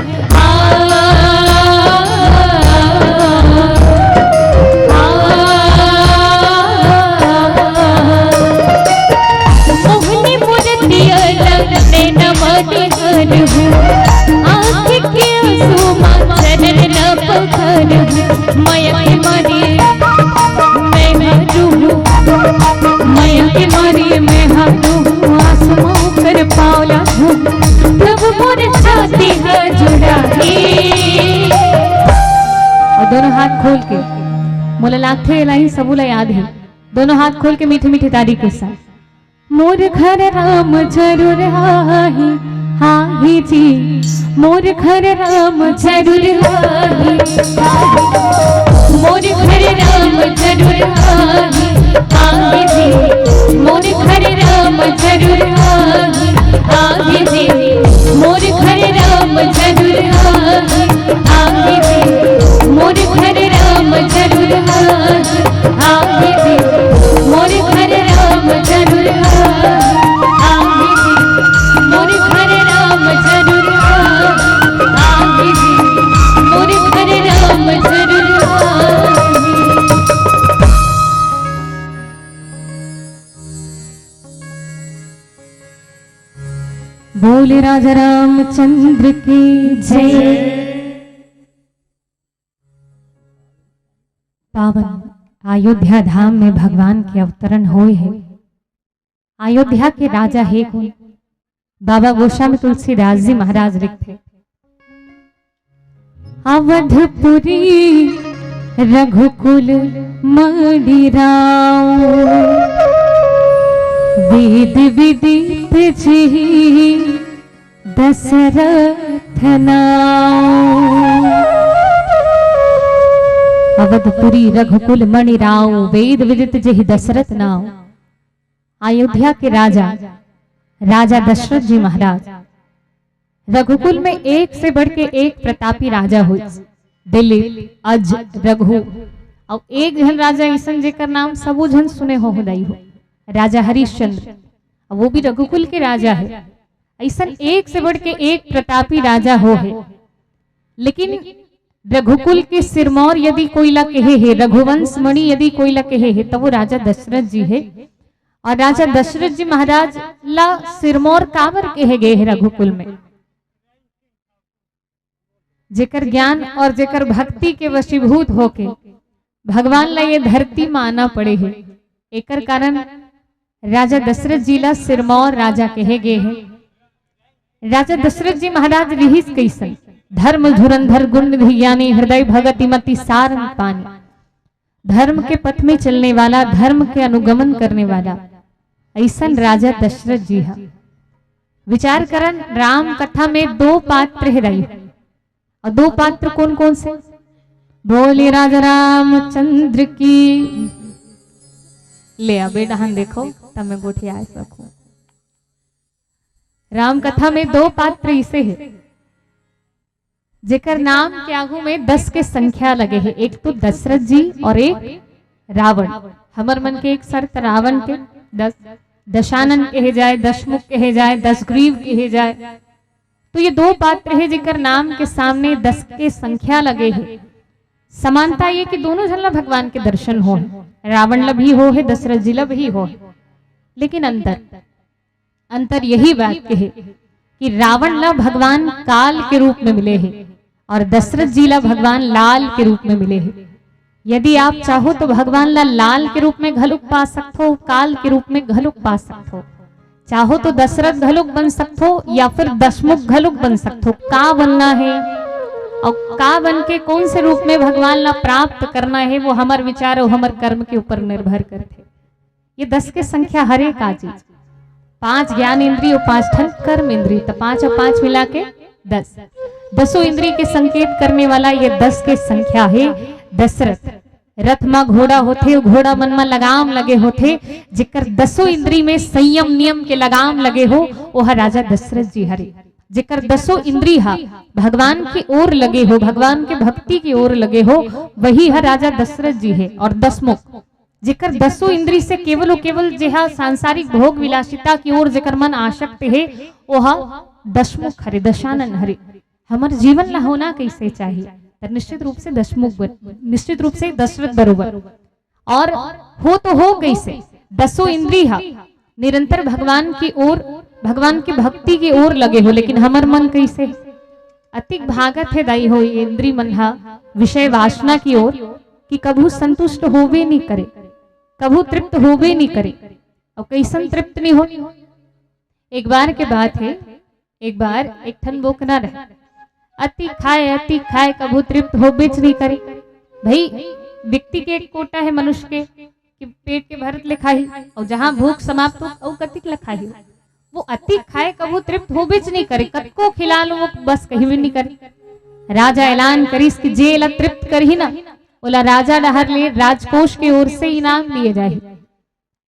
दोनों हाथ खोल के मोला लाथे लाइन सबूला याद है। दोनों हाथ खोल के मीठे मीठे तारी के साथ। मोर घर राम जरूर आही हाही जी, मोर घर राम जरूर आही, मोर घर राम जरूर आही। बोले राजा रामचंद्र की जय। पावन अयोध्या धाम में भगवान के अवतरण हुए हैं। अयोध्या के राजा है कौन? बाबा गोस्वामी तुलसीदास जी महाराज लिखते, अवधपुरी रघुकुल मणिराव, वेद विदित जी दशरथ नाम। अवधपुरी रघुकुल मणिराव, वेद विदित जी दशरथ नाम। अयोध्या के राजा राजा दशरथ जी महाराज, रघुकुल में एक से बढ़ के एक प्रतापी राजा हुए। दिलीप, अज, रघु और एक जन राजा ऐसा जेकर नाम सबू जन सुने हो हुदाई हो, राजा हरिश्चंद्र, वो भी रघुकुल के राजा है। ऐसा एक से बढ़ के एक प्रतापी राजा हो है। लेकिन रघुकुल के सिरमौर यदि कोई ला कहे है, रघुवंश मणि यदि कोई ला कहे है, तो वो राजा दशरथ जी है। और राजा दशरथ जी महाराज ला सिरमौर काबर कहे गए है रघुकुल में, जेकर ज्ञान और जेकर भक्ति के वशीभूत होके भगवान ला ये धरती में आना पड़े है। एकर कारण राजा दशरथ जी ला सिरमौर राजा कहे गए हैं। राजा दशरथ जी महाराज रिहिस कैसन, धर्म धुरंधर गुण ज्ञानी, हृदय भगति मति सारन पानी। धर्म के पथ में चलने वाला, धर्म के अनुगमन करने वाला, ऐसा राजा दशरथ जी है। विचार करन, राम कथा में दो पात्र है रही, और दो पात्र कौन कौन से? बोले राजा रामचंद्र की। ले अबे डहान देखो तब मैं गोठी आ सकूं। राम कथा में दो पात्र इसे है जेकर नाम के आगू में 10 के संख्या लगे है। एक तो दशरथ जी और एक रावण। हमर मन के एक शर्त रावण के 10 दशानन कहे जाए, दशमुख कहे जाए, दशग्रीव कहे जाए। तो ये दो पात्र है जेकर नाम के सामने 10 के संख्या लगे है। समानता ये कि दोनों जन ला भगवान के दर्शन हो, रावण ला भी हो है, दशरथ जी ला भी हो। लेकिन अंतर यही बात के है कि रावण ला भगवान काल के रूप में मिले हैं और दशरथ जी ला भगवान लाल के रूप में मिले हैं। यदि आप चाहो तो भगवान ला लाल के रूप में घलुक पा सकते हो, काल के रूप में घलुक पा सकते हो। चाहो तो दशरथ घलुक बन सकते हो या फिर दशमुख घलुक बन सकते हो। का बनना है और का बन के कौन से रूप में भगवान ला प्राप्त करना है, वो हमार विचार और हमार कर्म के ऊपर निर्भर करते। ये 10 के संख्या हर एक आ चीज, 5 ज्ञान इंद्रिय और 5 ठन कर्म इंद्रिय, तो 5 और 5 मिला के 10। 10 इंद्रिय के संकेत करने वाला ये 10 के संख्या है। दशरथ रथ में घोड़ा होते, घोड़ा मन में लगाम लगे होते, जिकर 10 इंद्रिय में संयम नियम के लगाम लगे हो, वह राजा दशरथ जी हरे। जिकर 10 इंद्रिय भगवान की ओर लगे हो, भगवान के भक्ति की ओर लगे हो, वही है राजा दशरथ जी है। और दशमुख जिकर 10 इंद्रिय से केवल और केवल जेहा सांसारिक भोग विलासिता की ओर जेकर मन आसक्त है, वह दशमुख हरे, दशानन हरे। हमारे जीवन ला होना कैसे चाहिए, तो निश्चित रूप से दशमुख, निश्चित रूप से दशरथ बरोबर। और हो तो हो कैसे, 10 इंद्रिय निरंतर भगवान की ओर, भगवान की भक्ति की ओर लगे हो, लेकिन हमार मन कैसे अतिक भागत है दाई हो इंद्रिय मन विषय वासना की ओर, कि कभू संतुष्ट होवे नहीं करे, कभू तृप्त होवे नहीं करे। और कैसन तृप्त नहीं हो। एक बार के बात है, एक बार एक ठन बोकना रहे, अति खाए कभू तृप्त होवे नहीं करे। भाई व्यक्ति के एक कोटा है मनुष्य के कि पेट के भरत ले खाही, और जहां भूख समाप्त हो कतिक लखाही। वो अति खाए कभू तृप्त होवे नहीं करे, कतको खिला लो वो बस कहीं भी नहीं करे। राजा ऐलान करीस कि जे ला तृप्त करही ना, बोला राजा डहर ले राजकोष की ओर से इनाम लिए जाए।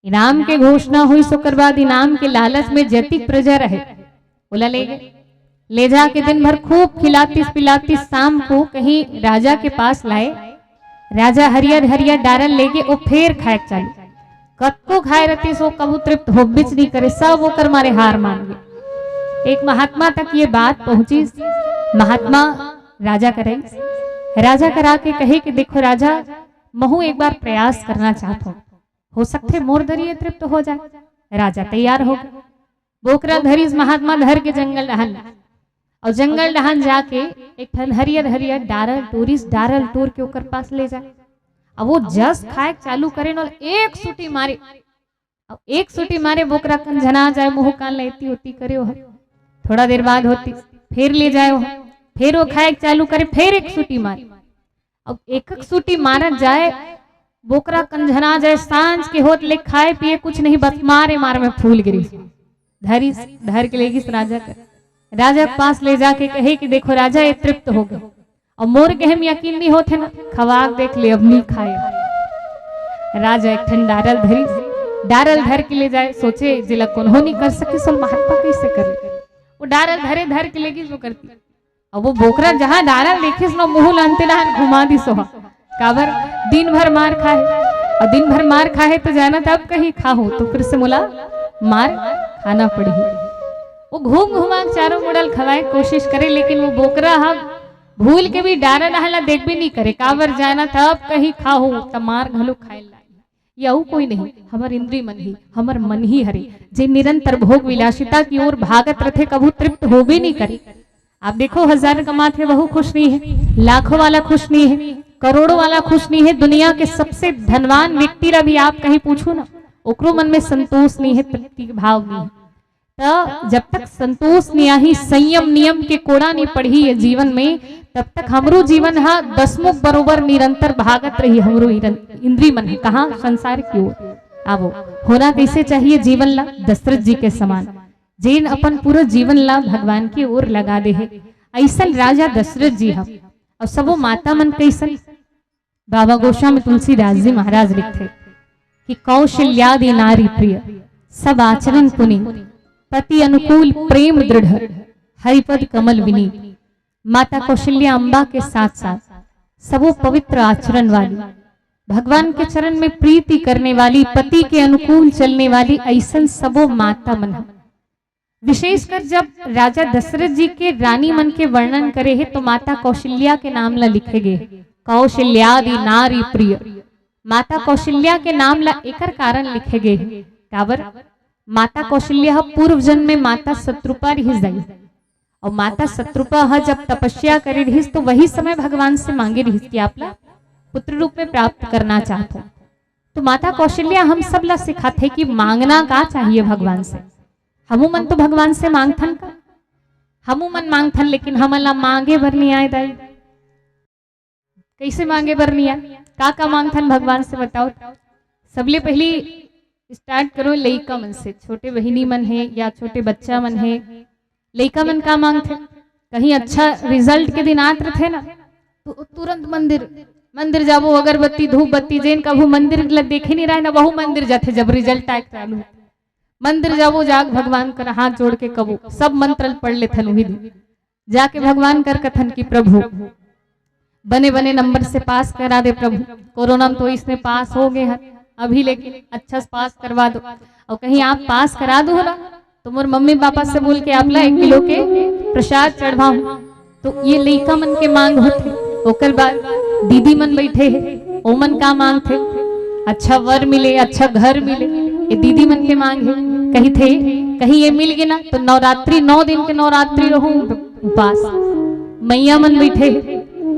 इनाम के घोषणा हुई, सोकर बाद इनाम के लालच में जैतिक प्रजा रहे, बोला ले गए, ले जाके दिन भर खूब खिलाती पिलाती, शाम को कहीं राजा के पास लाए। राजा हरियर हरियर डारल लेके वो फिर खाए चालू, कतको खाए रहती सो कबू तृप्त होबिच नहीं करे, सब वो कर मारे हार मान गए। एक महात्मा तक ये बात पहुंची। महात्मा राजा करे, राजा करा के कहे कि देखो राजा, महू एक बार प्रयास करना चाहता हूं, हो सकते मोर दरिये तृप्त हो जाए। राजा तैयार हो गए। बोकरा धरी महात्मा धर के जंगल डहन, और जंगल डहन जाके एक ठन हरियर हरियर डारल टूरिस्ट डारल टूर के ओकर पास ले जाए। अब वो जस खाए चालू करे न एक सूटी मारे, अब एक सूटी मारे बोकरा कंझना जाए, मुंह कान लेती होती करे हो। थोड़ा देर बाद होती फिर ले जाए हो, फिर वो खाए चालू करे, फिर एक सूटी मारे। अब एक एक सूटी मारा जाए, बोकरा कंझना जाए, सांझ के होत ले खाए पिए कुछ नहीं, बस मारे मार में फूल गिरी। धरी धर के लेगी राजा कर, राजा के पास ले जाके कहे कि देखो राजा ये तृप्त हो गए, और मोर के हम यकीन नहीं होते ना, खवाक देख ले अब नहीं खाए। राजा एक ठन डारल धरी, डारल धर के ले जाए, सोचे जिला कौन हो नहीं कर सके सोल महात्मा कैसे कर ले। वो डारल धरे धर के लेगी जो करती, और वो बोकरा जहां डारल देखे सो मुंह लानते ना घुमा दी सोहा, काबर दिन भर मार खाए, और दिन भर मार खाए तो जाना तब कहीं खाओ तो फिर से मोला मार खाना पड़ी। वो घूम घुमा चारों मुड़ल खवाए कोशिश करे, लेकिन वो बोकरा हम भूल के भी डारा डहला देख भी नहीं करे, काबर जाना तब कहीं खाओ तब मार घलो खाए ला। यऊ कोई नहीं, हमार इंद्री मन ही, हमार मन ही हरे, जे निरंतर भोग विलासिता की ओर भागत रथे, कभू तृप्त हो भी नहीं करे। आप देखो 1000 कमाते वह खुश नहीं है, लाखों वाला खुश नहीं है, करोड़ों वाला खुश नहीं है, दुनिया के सबसे धनवान व्यक्ति रा भी आप कहीं पूछो ना, ओकरो मन में संतोष नहीं है, तृप्ति भाव नहीं है। तो जब तक संतोष नहीं आई, संयम नियम के कोड़ा नहीं पढ़ी है जीवन में, तब तक हमरो जीवन हा दसमुख बरोबर निरंतर भागत रही। हमरो इंद्री मन कहा संसार की ओर आवो होना कैसे चाहिए जीवन ला, दशरथ जी के समान, जिन अपन पूरा जीवन ला भगवान की ओर लगा दे है। ऐसा राजा दशरथ जी हम, और सबो माता मन कैसन, बाबा गोशा में तुलसीदास जी महाराज लिखते कि कौशल्यादि नारी प्रिय, सब आचरण पुनि, पति अनुकूल प्रेम दृढ़, हरिपद कमल विनीत। माता कौशल्या अम्बा के साथ साथ सबो पवित्र आचरण वाली, भगवान के चरण में प्रीति करने वाली, पति के अनुकूल चलने वाली, ऐसन सबो माता मन। विशेषकर जब राजा दशरथ जी के रानी मन के वर्णन करे है तो माता कौशल्या के नाम ला लिखे गए, कौशल्यादि नारी प्रिय। माता कौशल्या के नाम ला एकर कारण लिखे गए, काबर माता कौशल्या पूर्व जन्म में माता शत्रुपा रही जाई, और माता शत्रुपा जब तपस्या करे रही तो वही समय भगवान से मांगे रही कि आप ला पुत्र रूप में प्राप्त करना चाहते। तो माता कौशल्या हम सब ला सिखाते कि मांगना का चाहिए भगवान से। हमू मन तो भगवान से मांगथन का, हमू मन मांगथन, लेकिन हमला मांगे बर नहीं आए दाई। कैसे मांगे बर नहीं आए, का मांगथन भगवान से बताओ। सबले पहली स्टार्ट करो लइका मन से, छोटे बहिनी मन है या छोटे बच्चा मन है, लइका मन का मांगथे, कहीं अच्छा रिजल्ट के दिन आत रथे ना तो तुरंत मंदिर जाबो, अगरबत्ती धूप बत्ती, जेन कभू मंदिर देखे नहीं रहे ना वहू मंदिर जाते, जब रिजल्ट आए चालू मंदिर जाबो, जाग भगवान कर हाथ जोड़ के कबो सब मंत्र पढ़ लेथन, वही दिन जाके भगवान कर कथन की प्रभु बने बने नंबर से पास करा दे प्रभु, कोरोना में तो इसमें पास हो गए हैं अभी, लेकिन अच्छा से पास करवा दो, और कहीं आप पास करा दो ना तो मोर मम्मी पापा से बोल के आप ला 1 किलो के प्रसाद चढ़वाऊं। तो ये लइका मन के मांग होते। ओकर बाद दीदी मन बैठे है, ओ मन का मांग थे, अच्छा वर मिले, अच्छा घर मिले, ये दीदी मन के मांग है। कहीं थे कहीं ये मिल गए ना तो नवरात्रि 9 दिन के नवरात्रि रहूं उपास। मैया मन बैठे,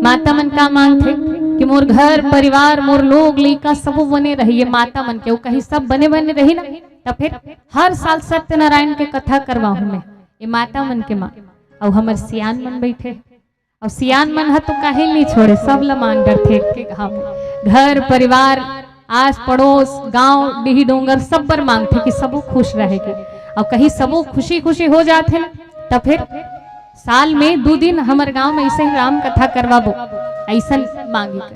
माता मन का मांग थे कि मोर घर परिवार मोर लोग लइका सब बने रहिए, माता मन के कहीं सब बने बने रही ना, तो फिर हर साल सत्यनारायण के कथा करवाऊं मैं, ये माता मन के माँ। और हमर सियान मन बैठे, और सियान मन है तो काहे नहीं छोड़े, सब ला मांग डरथे के घर परिवार आस पड़ोस गांव डीही डोंगर सब पर मांगते कि सबो खुश रहेगी, और कहीं सबो खुशी खुशी हो जाते ना तो फिर साल में 2 दिन हमारे गांव में ऐसे ही राम कथा करवाबो, ऐसा मांगी कर।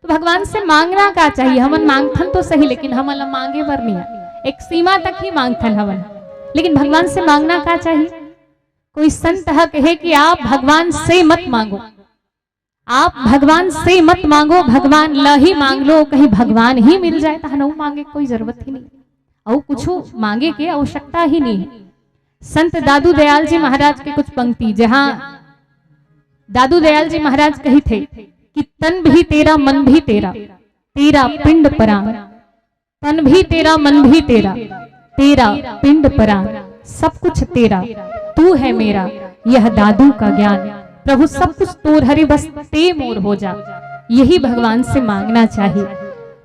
तो भगवान से मांगना का चाहिए, हमन मांगथन तो सही लेकिन हमन मांगे बर नहीं, एक सीमा तक ही मांगथन हमन, लेकिन भगवान से मांगना का चाहिए। कोई संत कहे कि आप भगवान से मत मांगो, आप भगवान से मत मांगो, भगवान ला ही मांग लो, कहीं भगवान ही मिल जाए तो हनऊ मांगे कोई जरूरत ही नहीं, और कुछ मांगे की आवश्यकता ही नहीं है। संत दादू दयाल जी महाराज के कुछ पंक्ति, जहां दादू दयाल जी महाराज कही थे कि तन भी तेरा मन भी तेरा, तेरा पिंड परान, तन भी तेरा मन भी तेरा, तेरा पिंड परान, सब कुछ तेरा, तू है मेरा, यह दादू का ज्ञान। प्रभु सब कुछ तोर हरे, बस ते मोर हो जा। यही भगवान से मांगना चाहिए।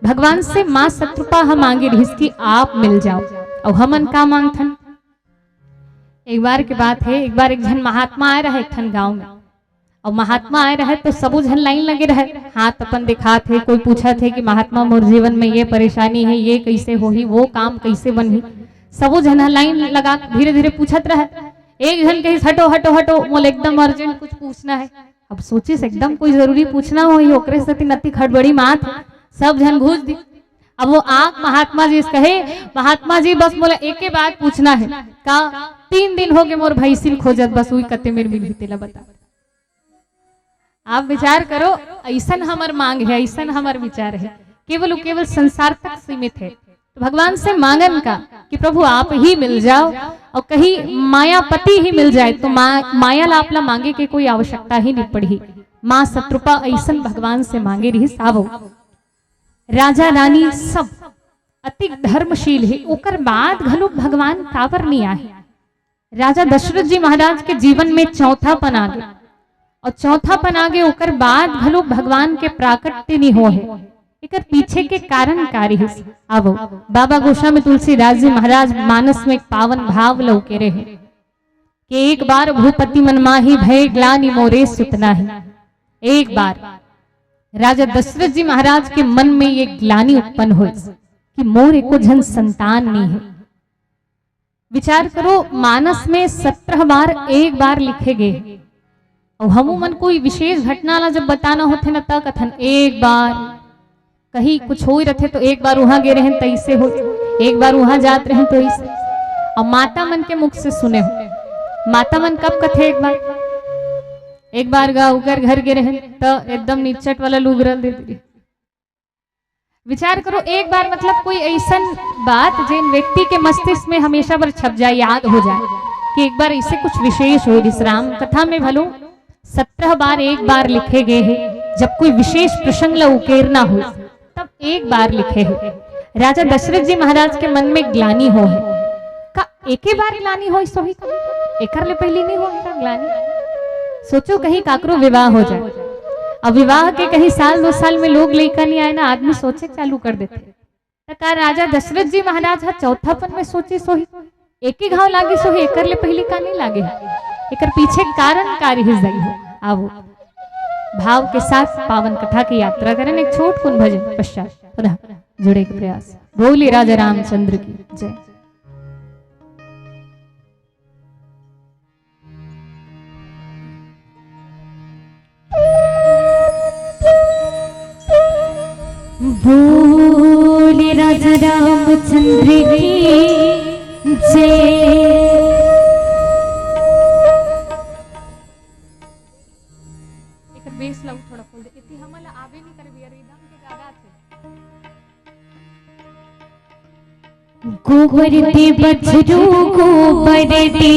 भगवान से मां शत्रुपा हम मांगे रही कि आप मिल जाओ। और हमन का मांगथन। एक बार की बात है, एक बार एक जन महात्मा आए रहे एक ठन गांव में। और महात्मा आए रहे तो सबो जन लाइन लगे रहे, हाथ अपन दिखा थे। कोई पूछा थे कि महात्मा मोर जीवन में ये परेशानी है, ये कैसे होही, वो काम कैसे बनही। सबो जन लाइन लगा धीरे धीरे पूछत रहे। एक जन कही हटो हटो हटो, मोल एकदम अर्जेंट कुछ पूछना है। अब सोची से एकदम कोई जरूरी पूछना हो, ओकरे सती नती खड़बड़ी मात है। सब जन घूस दी। अब वो आग महात्मा जी कहे, महात्मा जी बस मोला एक बात पूछना है। का 3 दिन हो गए मोर भैंसिल खोजत, बस वही कते मेरे मिल तेला बता। आप विचार करो, ऐसन हमार मांग है, ऐसन हमार विचार है, केवल संसार तक सीमित है। तो भगवान से मांगन का कि प्रभु आप ही मिल जाओ। और कहीं मायापति ही मिल जाए तो माया लापला मांगे के कोई आवश्यकता ही नहीं पड़ी। मां शत्रुपा ऐसन भगवान से मांगे रही साबो। राजा रानी सब अति धर्मशील है, ओकर बाद घलो भगवान काबर नहीं आए। राजा दशरथ जी महाराज के जीवन में चौथापन आ गए। और चौथापन आ गए ओकर बाद भलो भगवान के प्राकट्य नहीं हो है। एकर पीछे के कारण कार्य है। अब बाबा गोस्वामी तुलसीदास जी महाराज मानस में एक पावन भाव लौके रहे कि एक बार भूपति मन माही भय ग्लानि मोरे सुतना है। एक बार राजा दशरथ जी महाराज के मन में ये ग्लानि उत्पन्न हुई कि मोर एको जन संतान नहीं है। विचार करो, मानस में 17 बार एक बार लिखे गए। और हमू मन कोई विशेष घटना ला जब बताना होते न तब कथन एक बार कहीं कुछ हो रहे तो एक बार वहां गए रहे तैसे हो, एक बार वहां जात रहे तो ऐसे। और माता मन के मुख से सुने हो। माता मन कब कथे एक बार गाँव कर घर गए रहे तो एकदम निचट वाला लुगरल दे दी। विचार करो, एक बार मतलब कोई ऐसा बात जिन व्यक्ति के मस्तिष्क में हमेशा पर छप जाए, याद हो जाए कि एक बार ऐसे कुछ विशेष हो। इस राम कथा में भलो 17 बार एक बार लिखे गए हैं। जब कोई विशेष प्रसंग ला उकेरना हो तब एक बार लिखे हैं। राजा दशरथ जी महाराज के मन में ग्लानि हो है का एक बार ग्लानि हो, सोही एकर ले पहले नहीं हो ग्लानि। सोचो कहीं काकरो विवाह हो जाए, अब विवाह के कहीं साल 2 साल में लोग लेकर नहीं आए ना, आदमी सोचे चालू कर देते। का राजा दशरथ जी महाराज चौथापन में सोचे सोही एक ही घाव लागे, सोही एकर ले पहले का नहीं लागे। एकर पीछे कारण कार्य हो। आओ भाव के साथ पावन कथा की यात्रा करें। एक छोट कुन भजन पश्चात पुनः जुड़े के प्रयास। बोले राजा रामचंद्र की जय। बोले राजा रामचंद्र की जय। बेस लाऊ थोड़ा खोल दे, इतनी हमला आवे नहीं करे बिया रिदम के ज्यादा थे। गोबर दे बछरू गोबर दे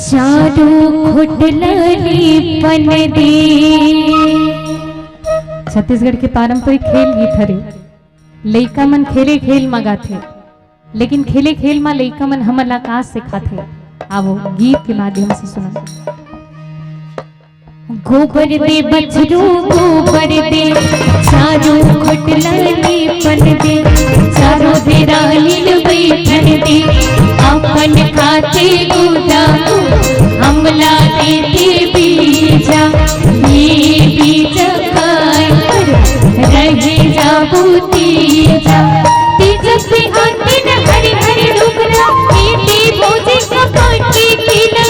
चारों खुटलली पन दे। छत्तीसगढ़ के पारंपरिक खेल गीत हरे। लइका मन खेले खेल मगा थे, लेकिन खेले खेल में लइका मन हमन ला का सिखाथे। आओ गीत के माध्यम से सुना। गोबर दे बछरू गोबर दे चारों खुटलली पन दे। चारों बेराली बैठन दे अपन खाते गोदामू हमला देते बीजा। ये बीजा खाए रहे जाबू तीजा। तीजा पे आते न हरे हरे डोकरा मीठे भोजे का पाटी खिला।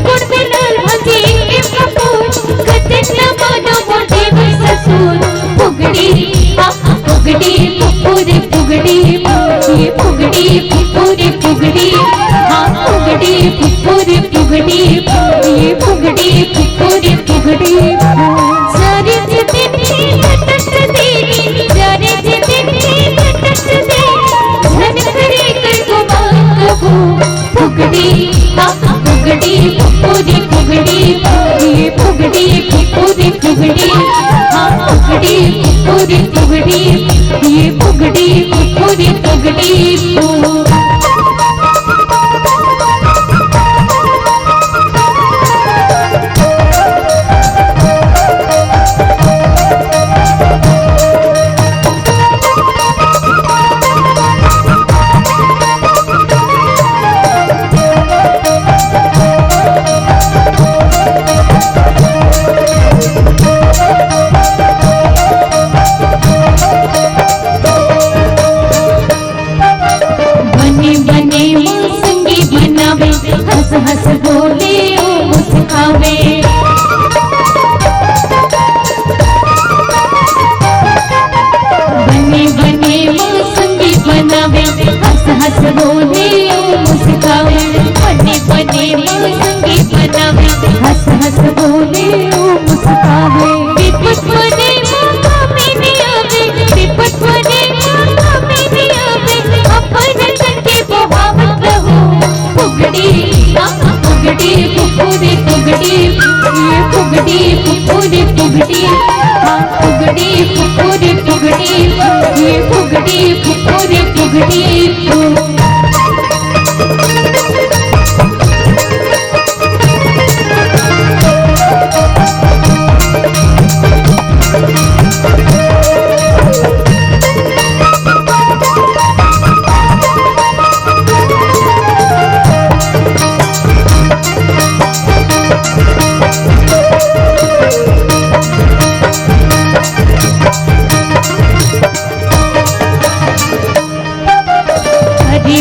गुड़ में लाल भाजी के कपूर कतना मानो मोटे ससुर। फुगड़ी फुगड़ी फुगड़ी फुगड़ी ये फुगड़ी फुगड़ी फुगड़ी हाँ फुगड़ी फुगड़ी फुगड़ी ये फुगड़ी फुगड़ी फुगड़ी। सारे दिन की लटक दे, सारे दिन की लटक दे। धन करे कर गुमाओ फुगड़ी फुगड़ी फुगड़ी फुगड़ी ये फुगड़ी फुगड़ी फुगड़ी हाँ फुगड़ी फुगड़ी फुगड़ी ये फुगड़ी पुगड़ी पुगड़ी पुगड़ी पू। हंस हंस बोले ओ मुस्कावे, बने बने मौसमी बनावे, हंस हंस बोले ओ मुस्कावे, बने बने मौसमी बनावे, हंस हंस बोले ओ मुस्कावे। विपत बने मौका में नहीं आवे, विपत बने मौका में नहीं आवे, अपन करके बहावत रहो पुगड़ी पुगड़ी पुगड़ी पुगड़ी, ये पुगड़ी पुगड़ी पुगड़ी, हाँ पुगड़ी पुगड़ी पुगड़ी, ये पुगड़ी पुगड़ी पुगड़ी।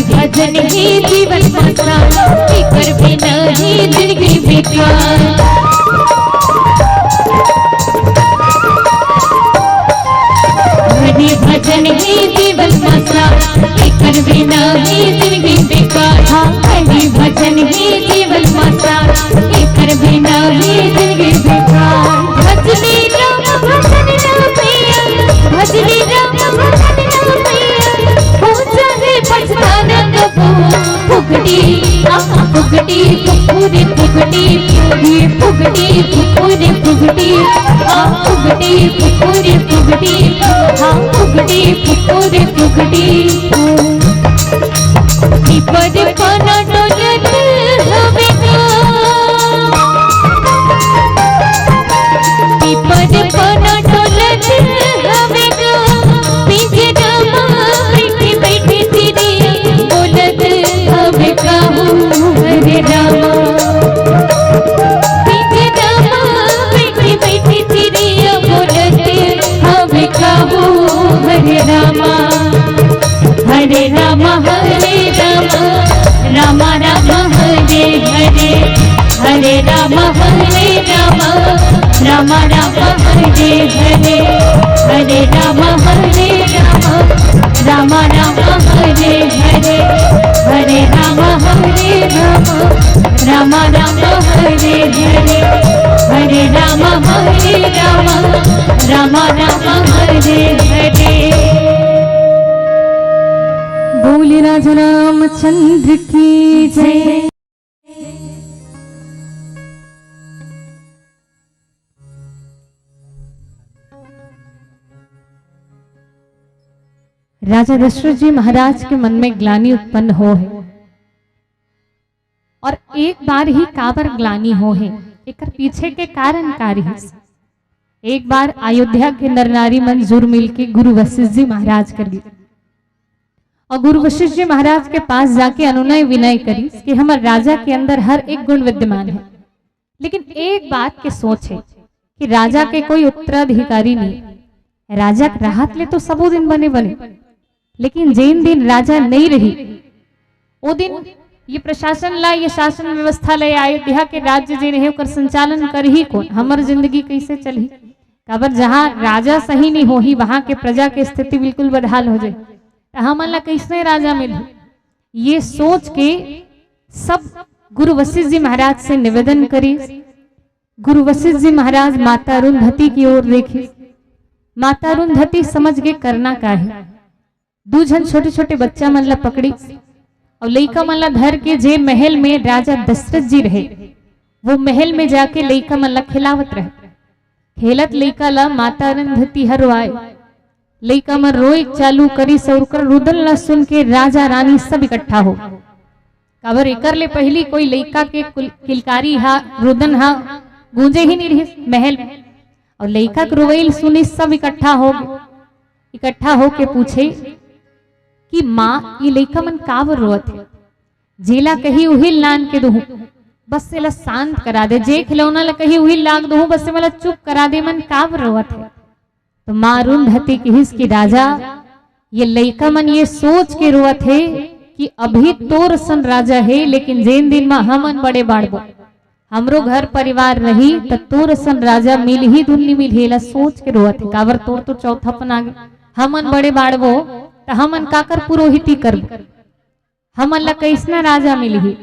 भजन ही जीवन मसाला, फिकर बिना ही जिंदगी बेकार। हरि भजन ही जीवन मसाला, फिकर बिना ही जिंदगी बेकार। हरि भजन ही जीवन मसाला, फिकर बिना ही जिंदगी बेकार। भजनी राम भजन राम मैया, भजनी राम भजन राम मैया, हो चाहे पछताना पुगड़ी पुगड़ी पुगड़ी पुगड़ी, ये पुगड़ी पुगड़ी पुगड़ी, हाँ पुगड़ी पुगड़ी पुगड़ी, हाँ पुगड़ी पुगड़ी पुगड़ी। विपद पाना डोलत हवे ना, विपद पाना डोलत हवे ना, पीछे रामा बैठे बैठे तेरी बोलत हवे काहू हरे रामा, पीछे रामा बैठे बैठे तेरी बोलत हवे काहू हरे रामा। हरे रामा रामा रामा हरे हरे, हरे रामा रामा रामा रामा हरे हरे, हरे रामा रामा रामा रामा हरे हरे, हरे रामा रामा रामा रामा हरे हरे, हरे रामा रामा रामा रामा हरे हरे। बोले राजा रामचंद्र की जय। राजा दशरथ जी महाराज के मन में ग्लानि उत्पन्न हो है, और एक बार ही काबर ग्लानि हो है, एक पीछे के कारण कार्य। एक बार अयोध्या के नर नारी मंजूर मिलके गुरु वशिष्ठ जी महाराज कर ली, और गुरु वशिष्ठ जी महाराज के पास जाके अनुनय विनय करी कि हमारे राजा के अंदर हर एक गुण विद्यमान है, लेकिन एक बात के सोच है कि राजा के कोई उत्तराधिकारी नहीं, राजा राहत ले तो सबो दिन बने बने, लेकिन जिन दिन राजा नहीं रही वो दिन ये प्रशासन ला, ये शासन व्यवस्था ला, अयोध्या के राज्य जी रहे ओकर संचालन कर ही कौन, हमर जिंदगी कैसे चली। काबर जहाँ राजा सही नहीं हो ही वहां के प्रजा के स्थिति बिल्कुल बदहाल हो जाए, हमन ला कैसे राजा मिले। ये सोच के सब गुरु वशिष्ठ जी महाराज से निवेदन करी। गुरु वशिष्ठ जी महाराज माता अरुंधति की ओर देखे। माता अरुंधति समझ के करना का है, दू जन छोटे छोटे बच्चा मन ला पकड़ी और लइका मन ला धर के जे महल में राजा दशरथ जी रहे वो महल में जाके लइका मन ला खिलावत रहे। खेलत लइका ला माता अरुंधति हरवाए, लइका मन रोए चालू करी सौरकर रुदन ला सुन के राजा रानी सब इकट्ठा हो। काबर एकर ले पहली कोई लइका के किलकारी हा रुदन हा गूंजे ही नहीं रही महल में। और लइका के रोवैल सुनी सब इकट्ठा हो के पूछे कि माँ ये लइका मन काबर रोवत है। जेला कही उहिल लान के दूँ बस से ला शांत करा दे, जे खिलौना ला कही उहिल लाग दूँ बस से मला चुप करा दे, मन काबर रोवत है। तो माँ अरुंधति कहिस कि राजा ये लइका मन ये सोच के रोवत है कि अभी तोर सन राजा है, लेकिन जेन दिन में हमन बड़े बाड़बो हमरो घर परिवार रही तो तोर सन राजा मिल ही दुन्नी मिल हेला सोच के रोवत है। काबर तोर तो चौथापन आगे हमन बड़े बाड़बो तो हमन काकर पुरोहिती कर हमन ला कैसना राजा मिल ही,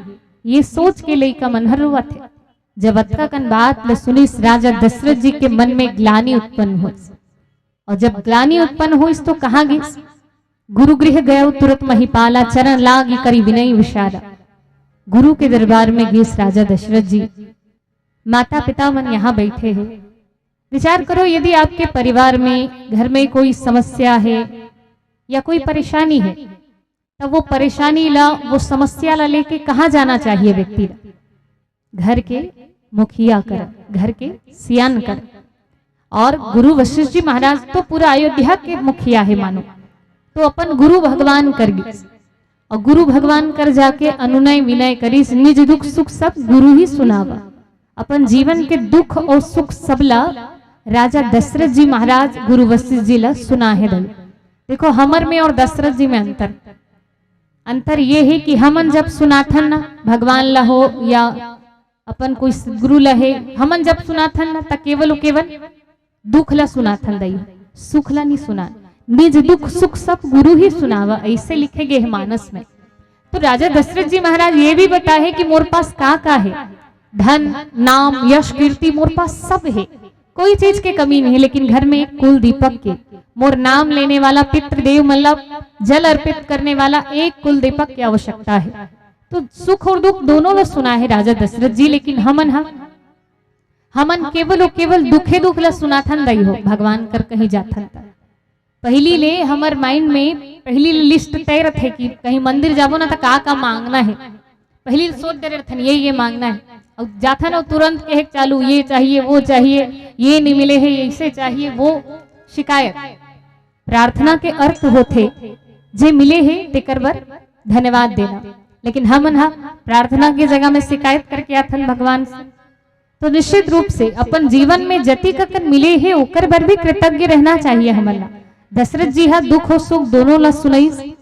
ये सोच के लइका मन हर रोवत है। जब अतका कन बात ले सुनिस राजा दशरथ जी के मन में ग्लानि उत्पन्न हो। और जब ग्लानि उत्पन्न हुई तो कहाँ गई, गुरु गृह गया तुरंत महिपाला चरण लागी करी विनय विशारा। गुरु के दरबार में गए राजा दशरथ जी, माता पिता मन यहाँ बैठे हैं। विचार करो यदि आपके परिवार में घर में कोई समस्या है या कोई परेशानी है तो वो परेशानी ला वो समस्या ला लेके कहाँ जाना चाहिए व्यक्ति ला? घर के मुखिया कर, घर के सियान कर। और गुरु वशिष्ठ जी महाराज तो पूरा अयोध्या के मुखिया है मानो, तो अपन गुरु भगवान कर गए और गुरु भगवान कर जाके अनुनय विनय करी, निज दुख सुख सब गुरु ही सुनावा। अपन जीवन के दुख और सुख सबला राजा दशरथ जी महाराज गुरु वशिष्ठ जी ला सुना है। देखो हमर में और दशरथ जी में अंतर ये है कि हमन जब सुनाथन ना भगवान ला हो या अपन कोई गुरु ला है, हमन जब सुनाथन ना त केवल दुख ला सुनाथन दई, सुख ला नहीं सुना। निज दुख सुख सब गुरु ही सुनावा, ऐसे लिखे गए है मानस में। तो राजा दशरथ जी महाराज ये भी बताए कि मोर पास का है, धन नाम यश कीर्ति मोर पास सब है, कोई चीज के कमी नहीं है, लेकिन घर में एक कुल दीपक के मोर नाम लेने वाला पितृदेव मतलब जल अर्पित करने वाला एक कुल दीपक की आवश्यकता है। तो सुख और दुख दोनों ला सुना है राजा दशरथ जी, लेकिन हमन केवल दुखे दुख ला सुनाथन दई हो, भगवान कर कहीं जाथन। पहली ले हमार माइंड में पहली लिस्ट तय रहते कि कहीं मंदिर जाबो ना तो का मांगना है, पहली सोच दे रहे ये मांगना है, और जाथन और तुरंत कहे चालू ये चाहिए वो चाहिए, ये नहीं मिले है ऐसे चाहिए वो शिकायत। प्रार्थना के अर्थ होते जे मिले है तेकर बर धन्यवाद देना, लेकिन हमन प्रार्थना की जगह में शिकायत करके आथन भगवान से। तो निश्चित रूप से अपन जीवन में जति ककन मिले है ओकर बर भी कृतज्ञ रहना चाहिए हमन ला। दशरथ जी दुख और सुख दोनों ला सुनई।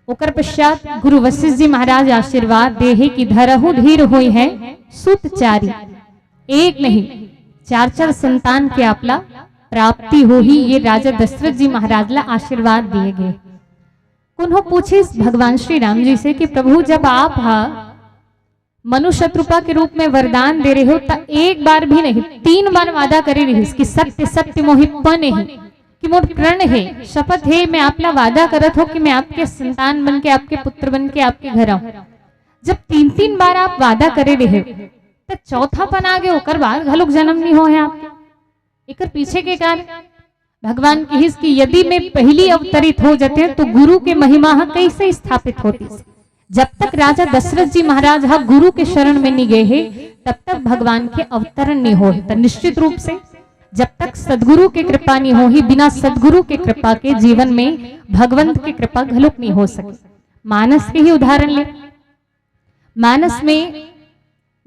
ओकर पश्चात गुरु वशिष्ठ जी महाराज आशीर्वाद दे है कि धरहु धीर होई है सुत चारी, एक नहीं 4 संतान के आपला प्राप्ति हो ही, ये राजा दशरथ जी महाराज ला आशीर्वाद दिए गए। उन्हों पूछे भगवान श्री राम जी से कि प्रभु जब आप मनुष्य रूपा के रूप में वरदान दे रहे हो तो एक बार भी नहीं 3 बार वादा करे रही कि सत्य सत्य मोहिपन है कि मोर प्रण है शपथ है मैं आपला वादा करत हो कि मैं आपके संतान बन के आपके पुत्र बन के आपके घर आऊं। जब 3 बार आप वादा करे रहे तो चौथापन आगे होकर बाद घलुक जन्म नहीं हो है आपके। एक पीछे के कारण भगवान की हिस की यदि मैं पहली अवतरित हो जाते तो गुरु के महिमा कैसे स्थापित होती। जब तक राजा दशरथ जी महाराज गुरु के शरण में नहीं गए हैं तब तक भगवान के अवतरण नहीं हो। तो निश्चित रूप से जब तक सदगुरु के कृपा नहीं हो ही, बिना सदगुरु के कृपा के जीवन में भगवंत की कृपा घलुक नहीं हो सके। मानस के ही उदाहरण ले, मानस में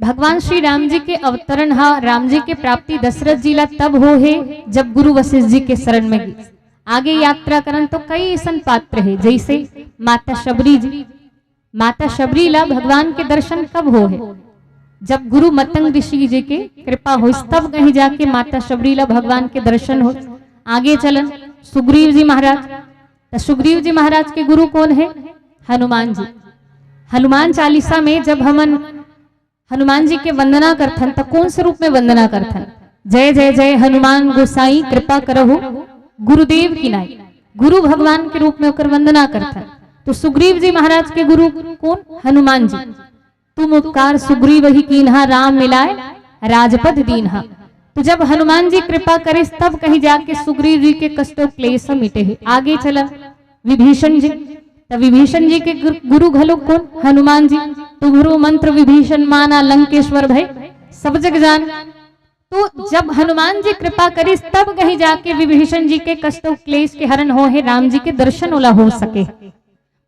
भगवान श्री राम जी के अवतरण राम जी के प्राप्ति दशरथ जी ला तब हो है जब गुरु वशिष्ठ जी के शरण में गए। आगे यात्रा करन तो कई ऐसा पात्र है, जैसे माता शबरी जी। माता शबरी ला भगवान के दर्शन कब हो है जब गुरु मतंग ऋषि जी के कृपा हो, तब कहीं जाके माता शबरी ला भगवान के दर्शन हो। आगे चलन सुग्रीव जी महाराज, तो सुग्रीव जी महाराज के गुरु कौन है? हनुमान जी। हनुमान चालीसा में जब हमन हनुमान जी के वंदना करथन तो कौन से रूप में वंदना करथन? जय जय जय हनुमान गोसाई कृपा करहु गुरुदेव की नाई, गुरु भगवान के रूप में होकर वंदना करथन। तो सुग्रीव जी महाराज के गुरु कौन? हनुमान जी। तुम उपकार सुग्रीव ही कीन्हा राम मिलाए राजपद दीन्हा। तो जब हनुमान जी कृपा करे तब कहीं जाके सुग्रीव जी के कष्टों क्लेश मिटे है। आगे चला विभीषण जी, तो विभीषण जी के गुरु घलो कौन? हनुमान जी। तुम्हारो मंत्र विभीषण माना लंकेश्वर भय सब जग जान। तो जब हनुमान जी कृपा करी तब कहीं जाके विभीषण जी के कष्टों क्लेश के हरण हो है, राम जी के दर्शन ओला हो सके।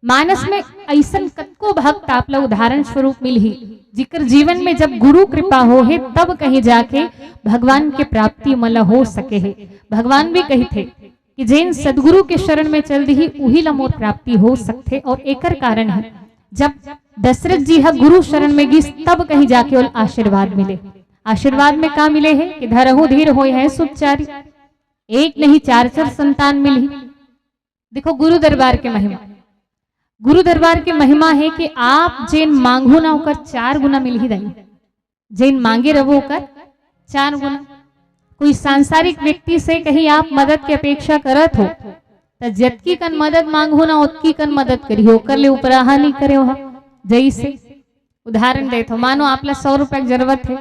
मानस में ऐसन कतको भक्त आपला उदाहरण स्वरूप मिल ही, जिकर जीवन में जब गुरु कृपा हो है तब कहीं जाके भगवान के प्राप्ति मला हो सके है। भगवान भी कही थे कि जैन सदगुरु के शरण में चल दी उही ला मोर प्राप्ति हो सकते। और एकर कारण है जब दशरथ जी हा गुरु शरण में गिस तब कहीं जाके उल आशीर्वाद मिले। आशीर्वाद में का मिले है कि धरहु धीर होय है सुखचारी, एक नहीं चार चार संतान मिली। देखो गुरु दरबार के महिमा, गुरु दरबार के महिमा है कि आप जैन मांगो ना होकर 4 गुना मिल ही रही, जैन मांगे रहो होकर 4 गुना। कोई सांसारिक व्यक्ति से कहीं आप मदद की अपेक्षा करत हो तो जतकी कन मदद मांगो ना उतकी कन मदद करी हो, कर ले उपराहा नहीं करे हो। जैसे उदाहरण देते हो, मानो आपला 100 रुपए की जरूरत है,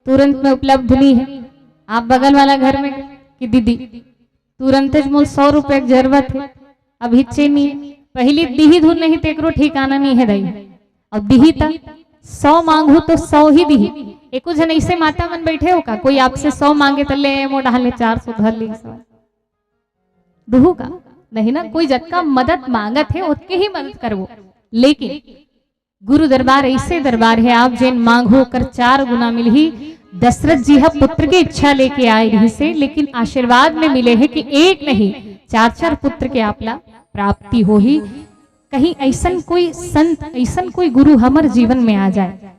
तुरंत में उपलब्ध नहीं है, आप बगल वाला घर में कि दीदी तुरंत मुझे 100 रुपए की जरूरत है, अब हिच्चे नहीं है, पहली दिही धुन नहीं तेकरो ठिकाना नहीं है दई, अब दिही तक 100 मांगू तो 100 ही दिही। एक जन ऐसे माता मन बैठे हो का, कोई आपसे 100 मांगे तो ले मो डाल 400 धर ले दुहू का नहीं ना। कोई जत मदद मांगत है उतके ही मदद करवो। लेकिन गुरु दरबार ऐसे दरबार है आप जैन मांगो कर 4 गुना मिल ही। दशरथ जी पुत्र की इच्छा लेके आए रही से, लेकिन आशीर्वाद में मिले है कि एक नहीं 4 पुत्र के आपला प्राप्ति हो ही। कहीं ऐसन कोई संत ऐसन कोई गुरु हमारे जीवन में आ जाए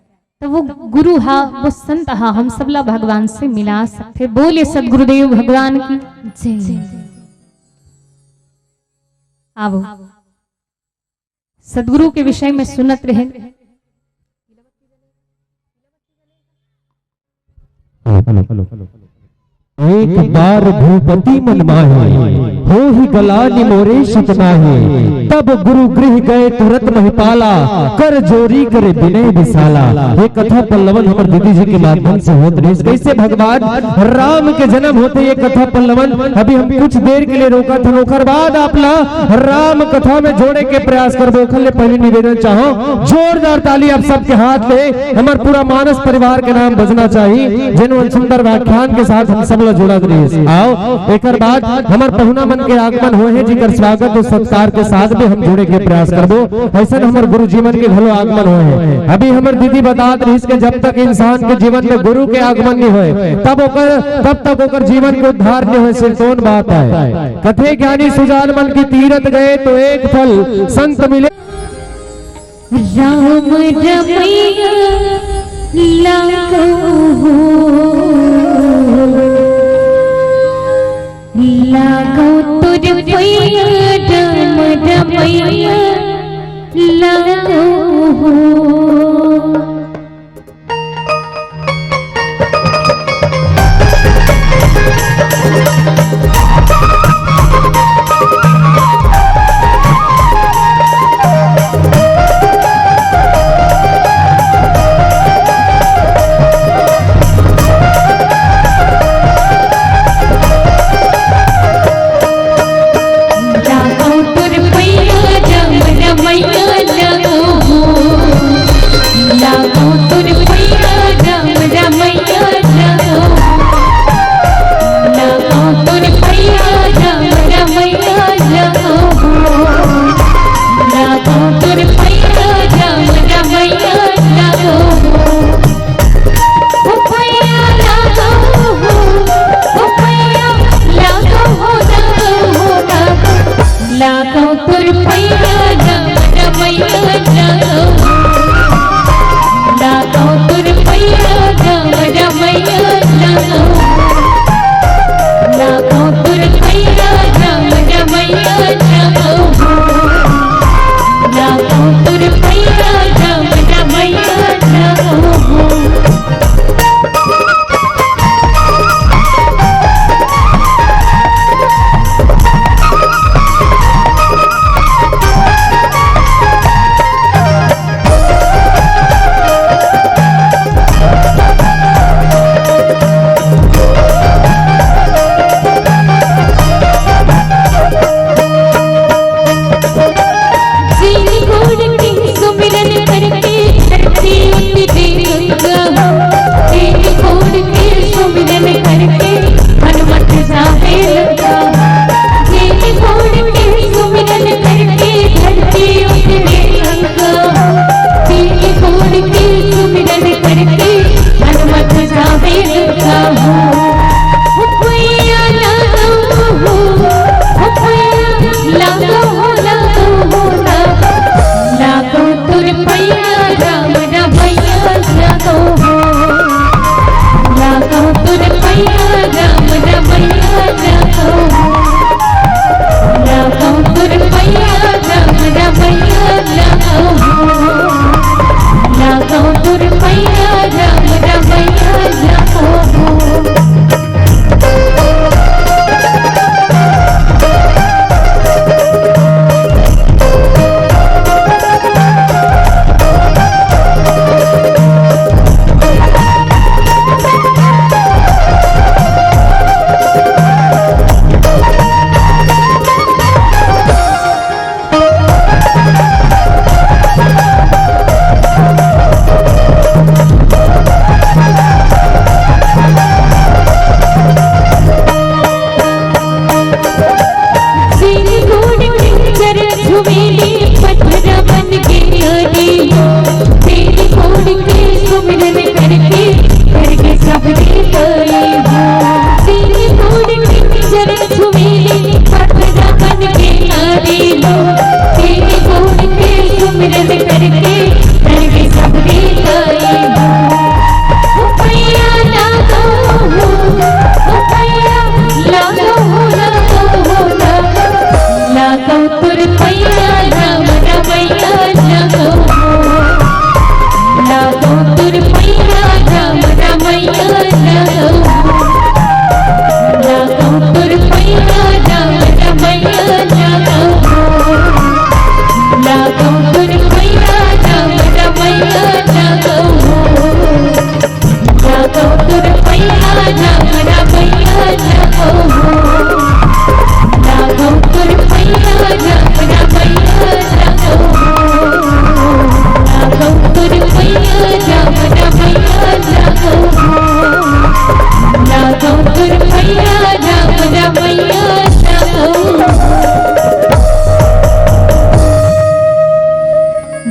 तो वो गुरु हा वो संत हा हम सबला भगवान से मिला सकते। बोले सदगुरुदेव भगवान की जय। आवो सदगुरु के विषय में सुनत रहे। एक बार भूपति मन माहे हो ही गलानी मोरे सतनाहे, तब गुरु गृह गए तुरंत महिपाला कर जोरी करे विनय विशाला। ये कथा पल्लवन हमारे दीदी जी के माध्यम से होते रहे। कैसे भगवान राम के जन्म होते ये कथा पल्लवन अभी हम कुछ देर के लिए रोका था, रोकर बाद आपला राम कथा में जोड़े के प्रयास कर बोखल। पहले निवेदन चाहो जोरदार ताली आप सबके हाथ में हमारे पूरा मानस परिवार के नाम बजना चाहिए, जिन्होंने सुंदर व्याख्यान के साथ हम सब जोड़ा रही। आओ एक बाद हमारे पहुना मन के आगमन हुए हैं, जिकर स्वागत और सत्कार के साथ भी हम जोड़े के प्रयास करबो। ऐसा हमारे गुरु जीवन के घलो आगमन हुए हैं। अभी हमारे दीदी बतात रही कि जब तक इंसान के जीवन में गुरु के आगमन नहीं हुए तब तक ओकर जीवन के उद्धार नहीं हुए। सिर्फ कौन बात है, कथे ज्ञानी सुजान मन की तीरथ गए तो एक फल संत मिले। राम रमैया लागो लागो तुर पैया राम रमैया लागो। जावे लगा। जेल छोड़ के सुमिरन करके धरती उतरे लगा। जेल छोड़ के सुमिरन करके हनुमत जावे लगा। भैया लागो हो, भैया लागो हो, लागो हो, लागो तुर पैया राम रमैया लागो हो। लागो तुर पैया राम रमैया लागो हो। लागो तुर पैया राम रमैया लागो हो। लागो तुर पैया राम रमैया लागो हो।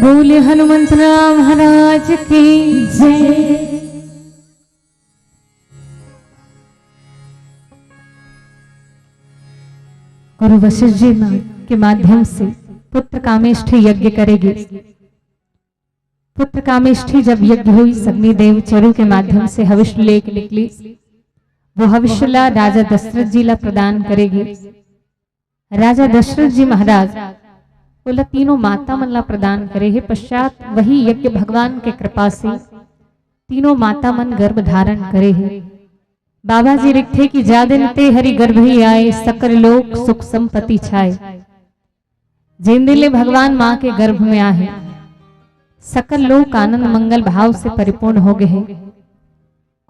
बोले हनुमंत राम महाराज की जय। गुरु वशिष्ठ जी के माध्यम से पुत्र कामेष्ठी यज्ञ करेगी। पुत्र कामेष्ठी जब यज्ञ हुई, अग्निदेव चरु के माध्यम से हविष्य लेके निकली। वो हविष्यला राजा दशरथ जी ला प्रदान करेगी। राजा दशरथ जी महाराज बोला तीनों माता मन ला प्रदान करे है। पश्चात वही यज्ञ भगवान के कृपा से तीनों माता मन गर्भ धारण करे है। बाबा जी लिखते कि जा दिन ते हरि गर्भ ही आए, सकल लोक सुख संपत्ति छाए। जिन दिले भगवान माँ के गर्भ में आए, सकल लोक आनंद मंगल भाव से परिपूर्ण हो गए हैं।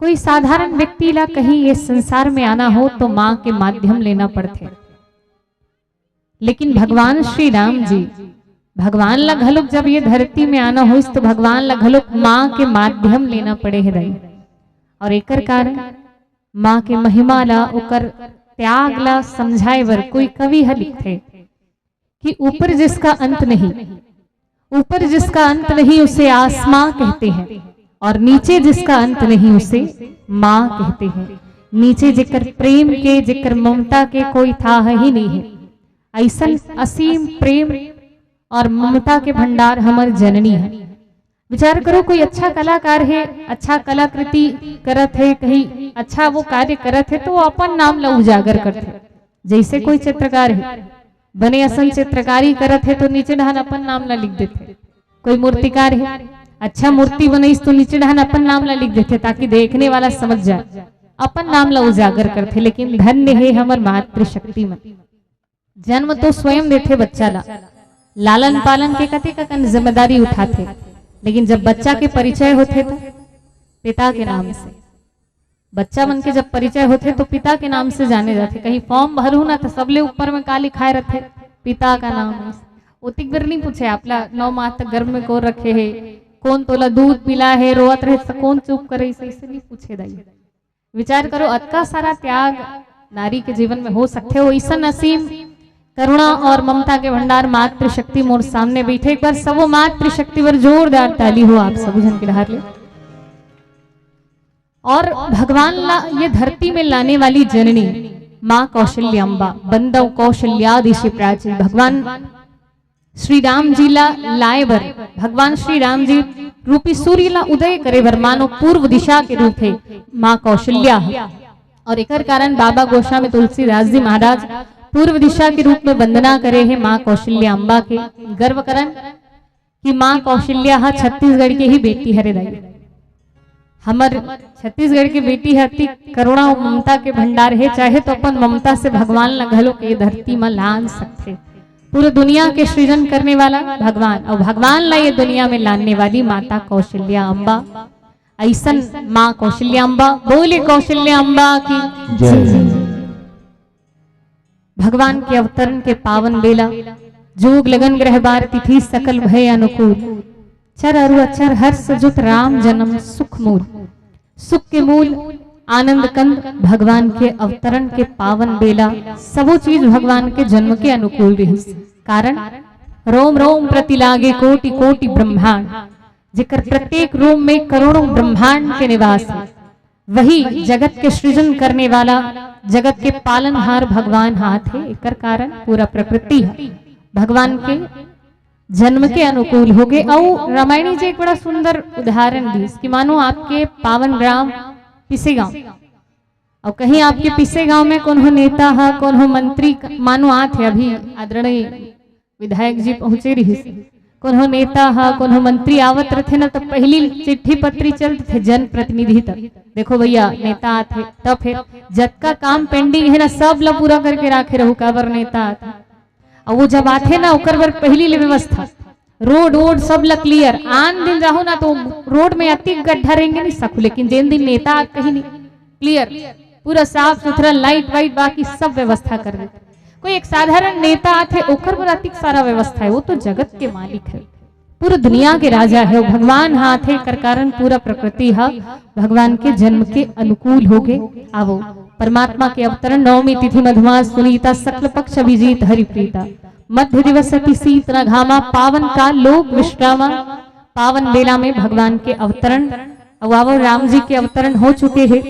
कोई साधारण व्यक्ति ला कहीं ये संसार में आना हो तो माँ के माध्यम लेना पड़ते, लेकिन भगवान श्री राम जी भगवान ला घलुक जब ये धरती में आना हो तो भगवान ला घलुक माँ के माध्यम लेना पड़े है दाई। और एकर कारण माँ के महिमा ला ओकर त्याग ला समझाए बर कोई कवि ह लिखते कि ऊपर जिसका अंत नहीं, ऊपर जिसका अंत नहीं उसे आसमां कहते हैं, और नीचे जिसका अंत नहीं उसे माँ कहते हैं। नीचे जिकर प्रेम के जिकर ममता के कोई था ही नहीं है। ऐसा असीम प्रेम और ममता के भंडार हमर जननी है। विचार करो, कोई अच्छा कलाकार है, अच्छा कलाकृति करत है, कहीं अच्छा वो कार्य करत है तो वो अपन नाम ला उजागर करते। जैसे कोई चित्रकार है, बने असन चित्रकारी करत है तो नीचे ढहान अपन नाम ला लिख देते। कोई मूर्तिकार है, अच्छा मूर्ति बनाई तो नीचे ढहान अपन नाम ला लिख देते ताकि देखने वाला समझ जाए, अपन नाम ला उजागर करते। लेकिन धन्य है हमर मातृशक्ति में। जन्म तो स्वयं देते बच्चा ला, लालन पालन के कते कन जिम्मेदारी उठाते, लेकिन जब बच्चा के परिचय होते तो पिता के नाम से, बच्चा मन के जब परिचय होते तो पिता के नाम से जाने जाते। कहीं फॉर्म भरू ना तो सबले ऊपर में का लिखाए रहते, पिता का नाम। उतिक बेर नहीं पूछे आपला 9 माह तक गर्भ में कौन रखे है, कौन तोला दूध पिला है, रोवत रहे तो कौन चुप करे, इसे नहीं पूछे दाई। विचार करो, अतका सारा त्याग नारी के जीवन में हो सकते हो ऐसा नसीम करुणा और ममता के भंडार मातृ शक्ति मोर सामने बैठे। एक बार सबो मातृ शक्ति पर जोरदार ताली हो आप सब जन के ढार ले। और भगवान ला ये धरती में लाने वाली जननी माँ कौशल्याम्बा बंदव कौशल्यादिशि प्राची भगवान श्री राम जी ला लाए बर भगवान श्री राम जी रूपी सूर्य ला उदय करे बर मानो पूर्व दिशा के रूप है माँ कौशल्या। और एक कारण बाबा गोस्वामी तुलसीदास जी महाराज पूर्व दिशा के रूप में वंदना करे है माँ कौशल्याम्बा के। गर्व करन कि माँ कौशल्या छत्तीसगढ़ के ही बेटी हरे दाई हमर छत्तीसगढ़ की बेटी हती करुणा और ममता के भंडार है। चाहे तो अपन ममता से भगवान ला घलो के धरती में लान सकते। पूरे दुनिया के सृजन करने वाला भगवान और भगवान ला ये दुनिया में लाने वाली माता कौशल्या अम्बा। ऐसन माँ कौशल्या अम्बा बोले कौशल्या अम्बा की जय। भगवान के अवतरण के पावन बेला जोग लगन ग्रह बार तिथि सकल भय अनुकूल चर अरु अचर हर्ष जुत राम जन्म सुख मूल। सुख के मूल आनंद कंद भगवान के अवतरण के पावन बेला सबो चीज भगवान के जन्म के अनुकूल रही। कारण रोम रोम प्रति लागे कोटि कोटि ब्रह्मांड जिकर प्रत्येक रोम में करोड़ों ब्रह्मांड के निवास है। वही जगत के सृजन करने वाला जगत के पालनहार भगवान हाथ है। एक कारण पूरा प्रकृति है भगवान के जन्म के अनुकूल हो गए। और रामायणी जी एक बड़ा सुंदर उदाहरण दी कि मानो आपके पावन ग्राम पिसे गांव और कहीं आपके पिसे गांव में कौन हो नेता है कौन हो मंत्री मानो आते अभी आदरणीय विधायक जी पहुंचे रही कौन हो नेता है कौन हो मंत्री आवत रहे ना। तो पहली चिट्ठी पत्री चलते थे जन प्रतिनिधि तक देखो भैया नेता आते तब फिर जत का काम पेंडिंग है ना सब ला पूरा करके राखे रहू काबर नेता आते। और वो जब आते ना उकर बर पहली ले व्यवस्था रोड वोड सब ला क्लियर। आन दिन रहो ना तो रोड में अति गड्ढा रहेंगे नहीं सकू लेकिन दिन दिन नेता आ कहीं नहीं क्लियर पूरा साफ सुथरा लाइट वाइट बाकी सब व्यवस्था कर देते। कोई एक साधारण नेता आते ओकर पर अति सारा व्यवस्था है। वो तो जगत के मालिक है पूरी दुनिया के राजा है भगवान हाथ है कर कारण पूरा प्रकृति है भगवान के जन्म के अनुकूल हो गए। आवो परमात्मा के अवतरण नवमी तिथि मधुमास सुनीता शुक्ल पक्ष अभिजीत हरिप्रीता मध्य दिवस अति शीतल घामा पावन का लोक विश्रामा। पावन बेला में भगवान के अवतरण और राम जी के अवतरण हो चुके हैं।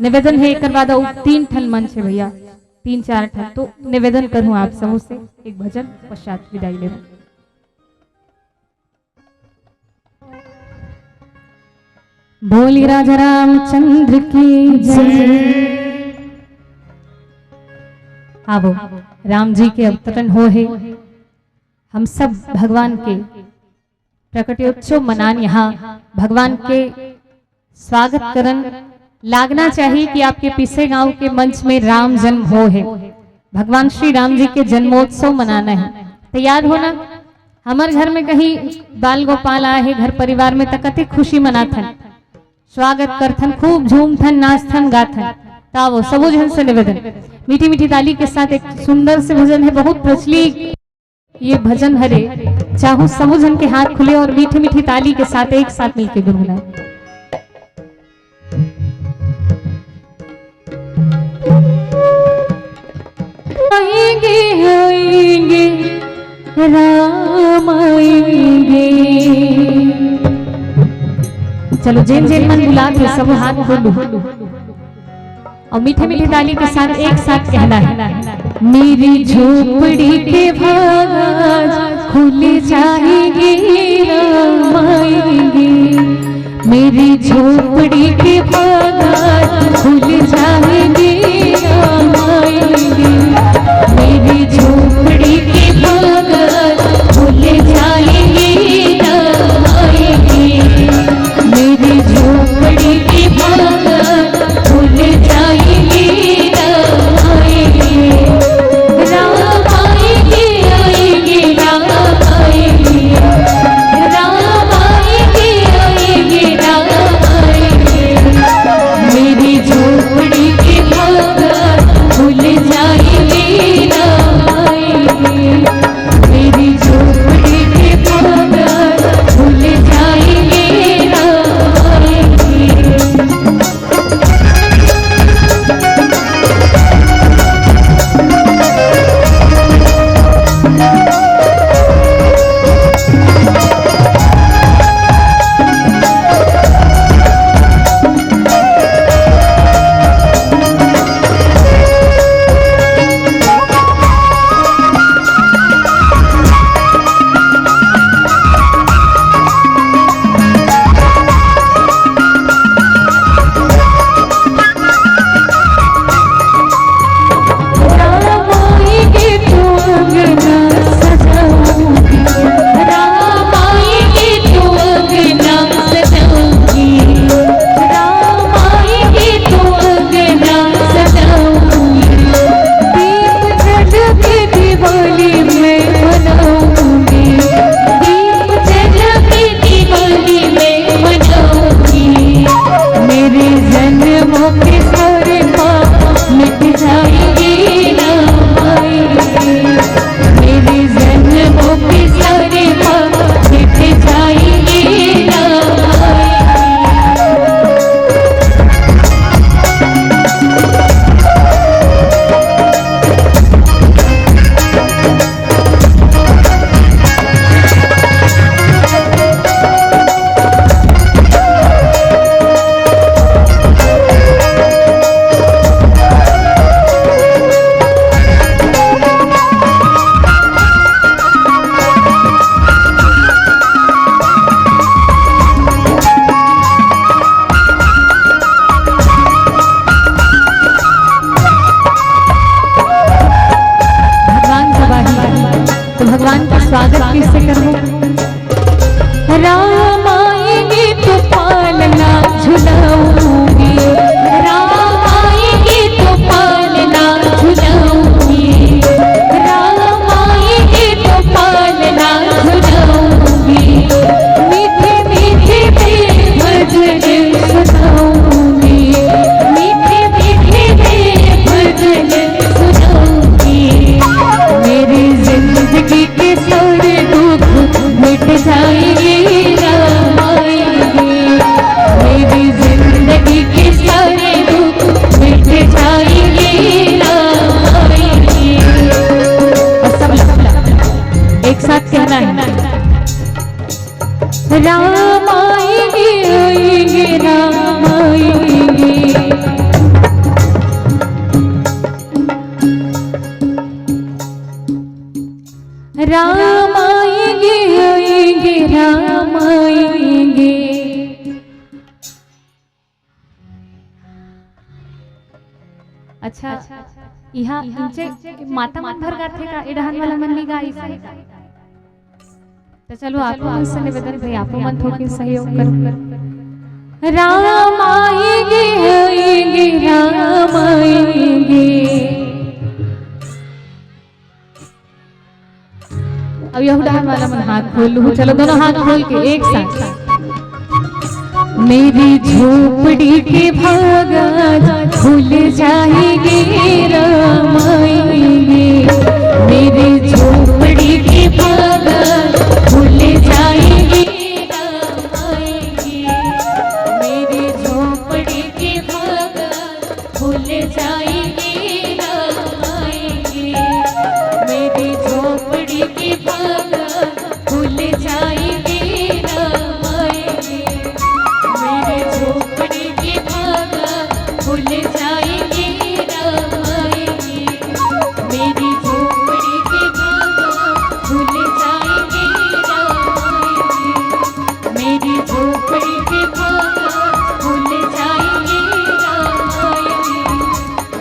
निवेदन है एक बाद 3 ठन मंच है भैया 3-4 ठन तो निवेदन करूं आप सबों से एक भजन पश्चात विदाई ले। बोली राजा रामचंद्र की जय। आवो राम जी के अवतरण हो है हम सब भगवान के प्रकटोत्सव मनान यहाँ भगवान के स्वागत करन लागना चाहिए कि आपके पिसे गांव के मंच में राम जन्म हो है भगवान श्री राम जी के जन्मोत्सव मनाना है। तैयार होना हमारे घर में कहीं बाल गोपाल आए है घर परिवार में तकते खुशी मनाथन स्वागत करथन खूब झूमथन नाचथन गाथन। तावो सबो जन से निवेदन मीठी मीठी ताली के साथ एक सुंदर से भजन है बहुत प्रचलित ये भजन हरे चाहो सबो जन के हाथ खुले और मीठी मीठी ताली के साथ एक साथ मिलकर गुनगुनाए। आएंगे आएंगे राम आएंगे। चलो जेन जेन मन बुलाते सब हाथ खोलो और मीठे मीठे ताली के साथ एक साथ कहना है मेरी झोपड़ी के भाग खुल जाएंगे राम आएंगे। मेरी झोपड़ी के भाग खुल जाएंगे राम आएंगे। मेरी झोपड़ी के भाग खुल जाएंगे राम आएंगे। मेरी झोपड़ी के भाग खुल जाएंगे राम आएंगे। राम आएंगे आएंगे राम आएंगे। राम आएंगे आएंगे राम आएंगे। मेरी झोपड़ी के भाग राम आएंगे आएंगे राम आएंगे। राम आएंगे आएंगे राम आएंगे। अच्छा यहाँ इनचे माता मन भर गाथे का इडहन वाला मन नहीं गाई से तो चलो आपको मन से निवेदन भाई आपको मन थोड़ी सहयोग करो। राम आएंगे आएंगे राम आएंगे। अब यह उड़ान वाला मन हाथ खोल लूं, चलो दोनों हाथ खोल के एक साथ। मेरी झोपड़ी के भागा खुल जाएंगे राम आएंगे। मेरी झोपड़ी के भागा खुल जाएंगे राम आएंगे। मेरी झोपड़ी के भागा खुल जाएंगे राम आएंगे। मेरी झोपड़ी के भागा खुल जाएंगे राम आएंगे। मेरे झोपड़ी के भागा खुल जाएंगे राम आएंगे। मेरी झोपड़ी के भागा खुल जाएंगे राम आएंगे। मेरी झोपड़ी के भागा खुल जाएंगे राम आएंगे।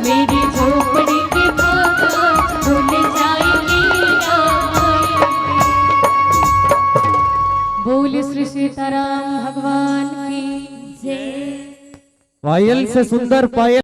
मेरी झोपड़ी के भागा खुल जाएंगे राम आएंगे। बोल श्री सीताराम भगवान की जय। पायल से सुंदर पायल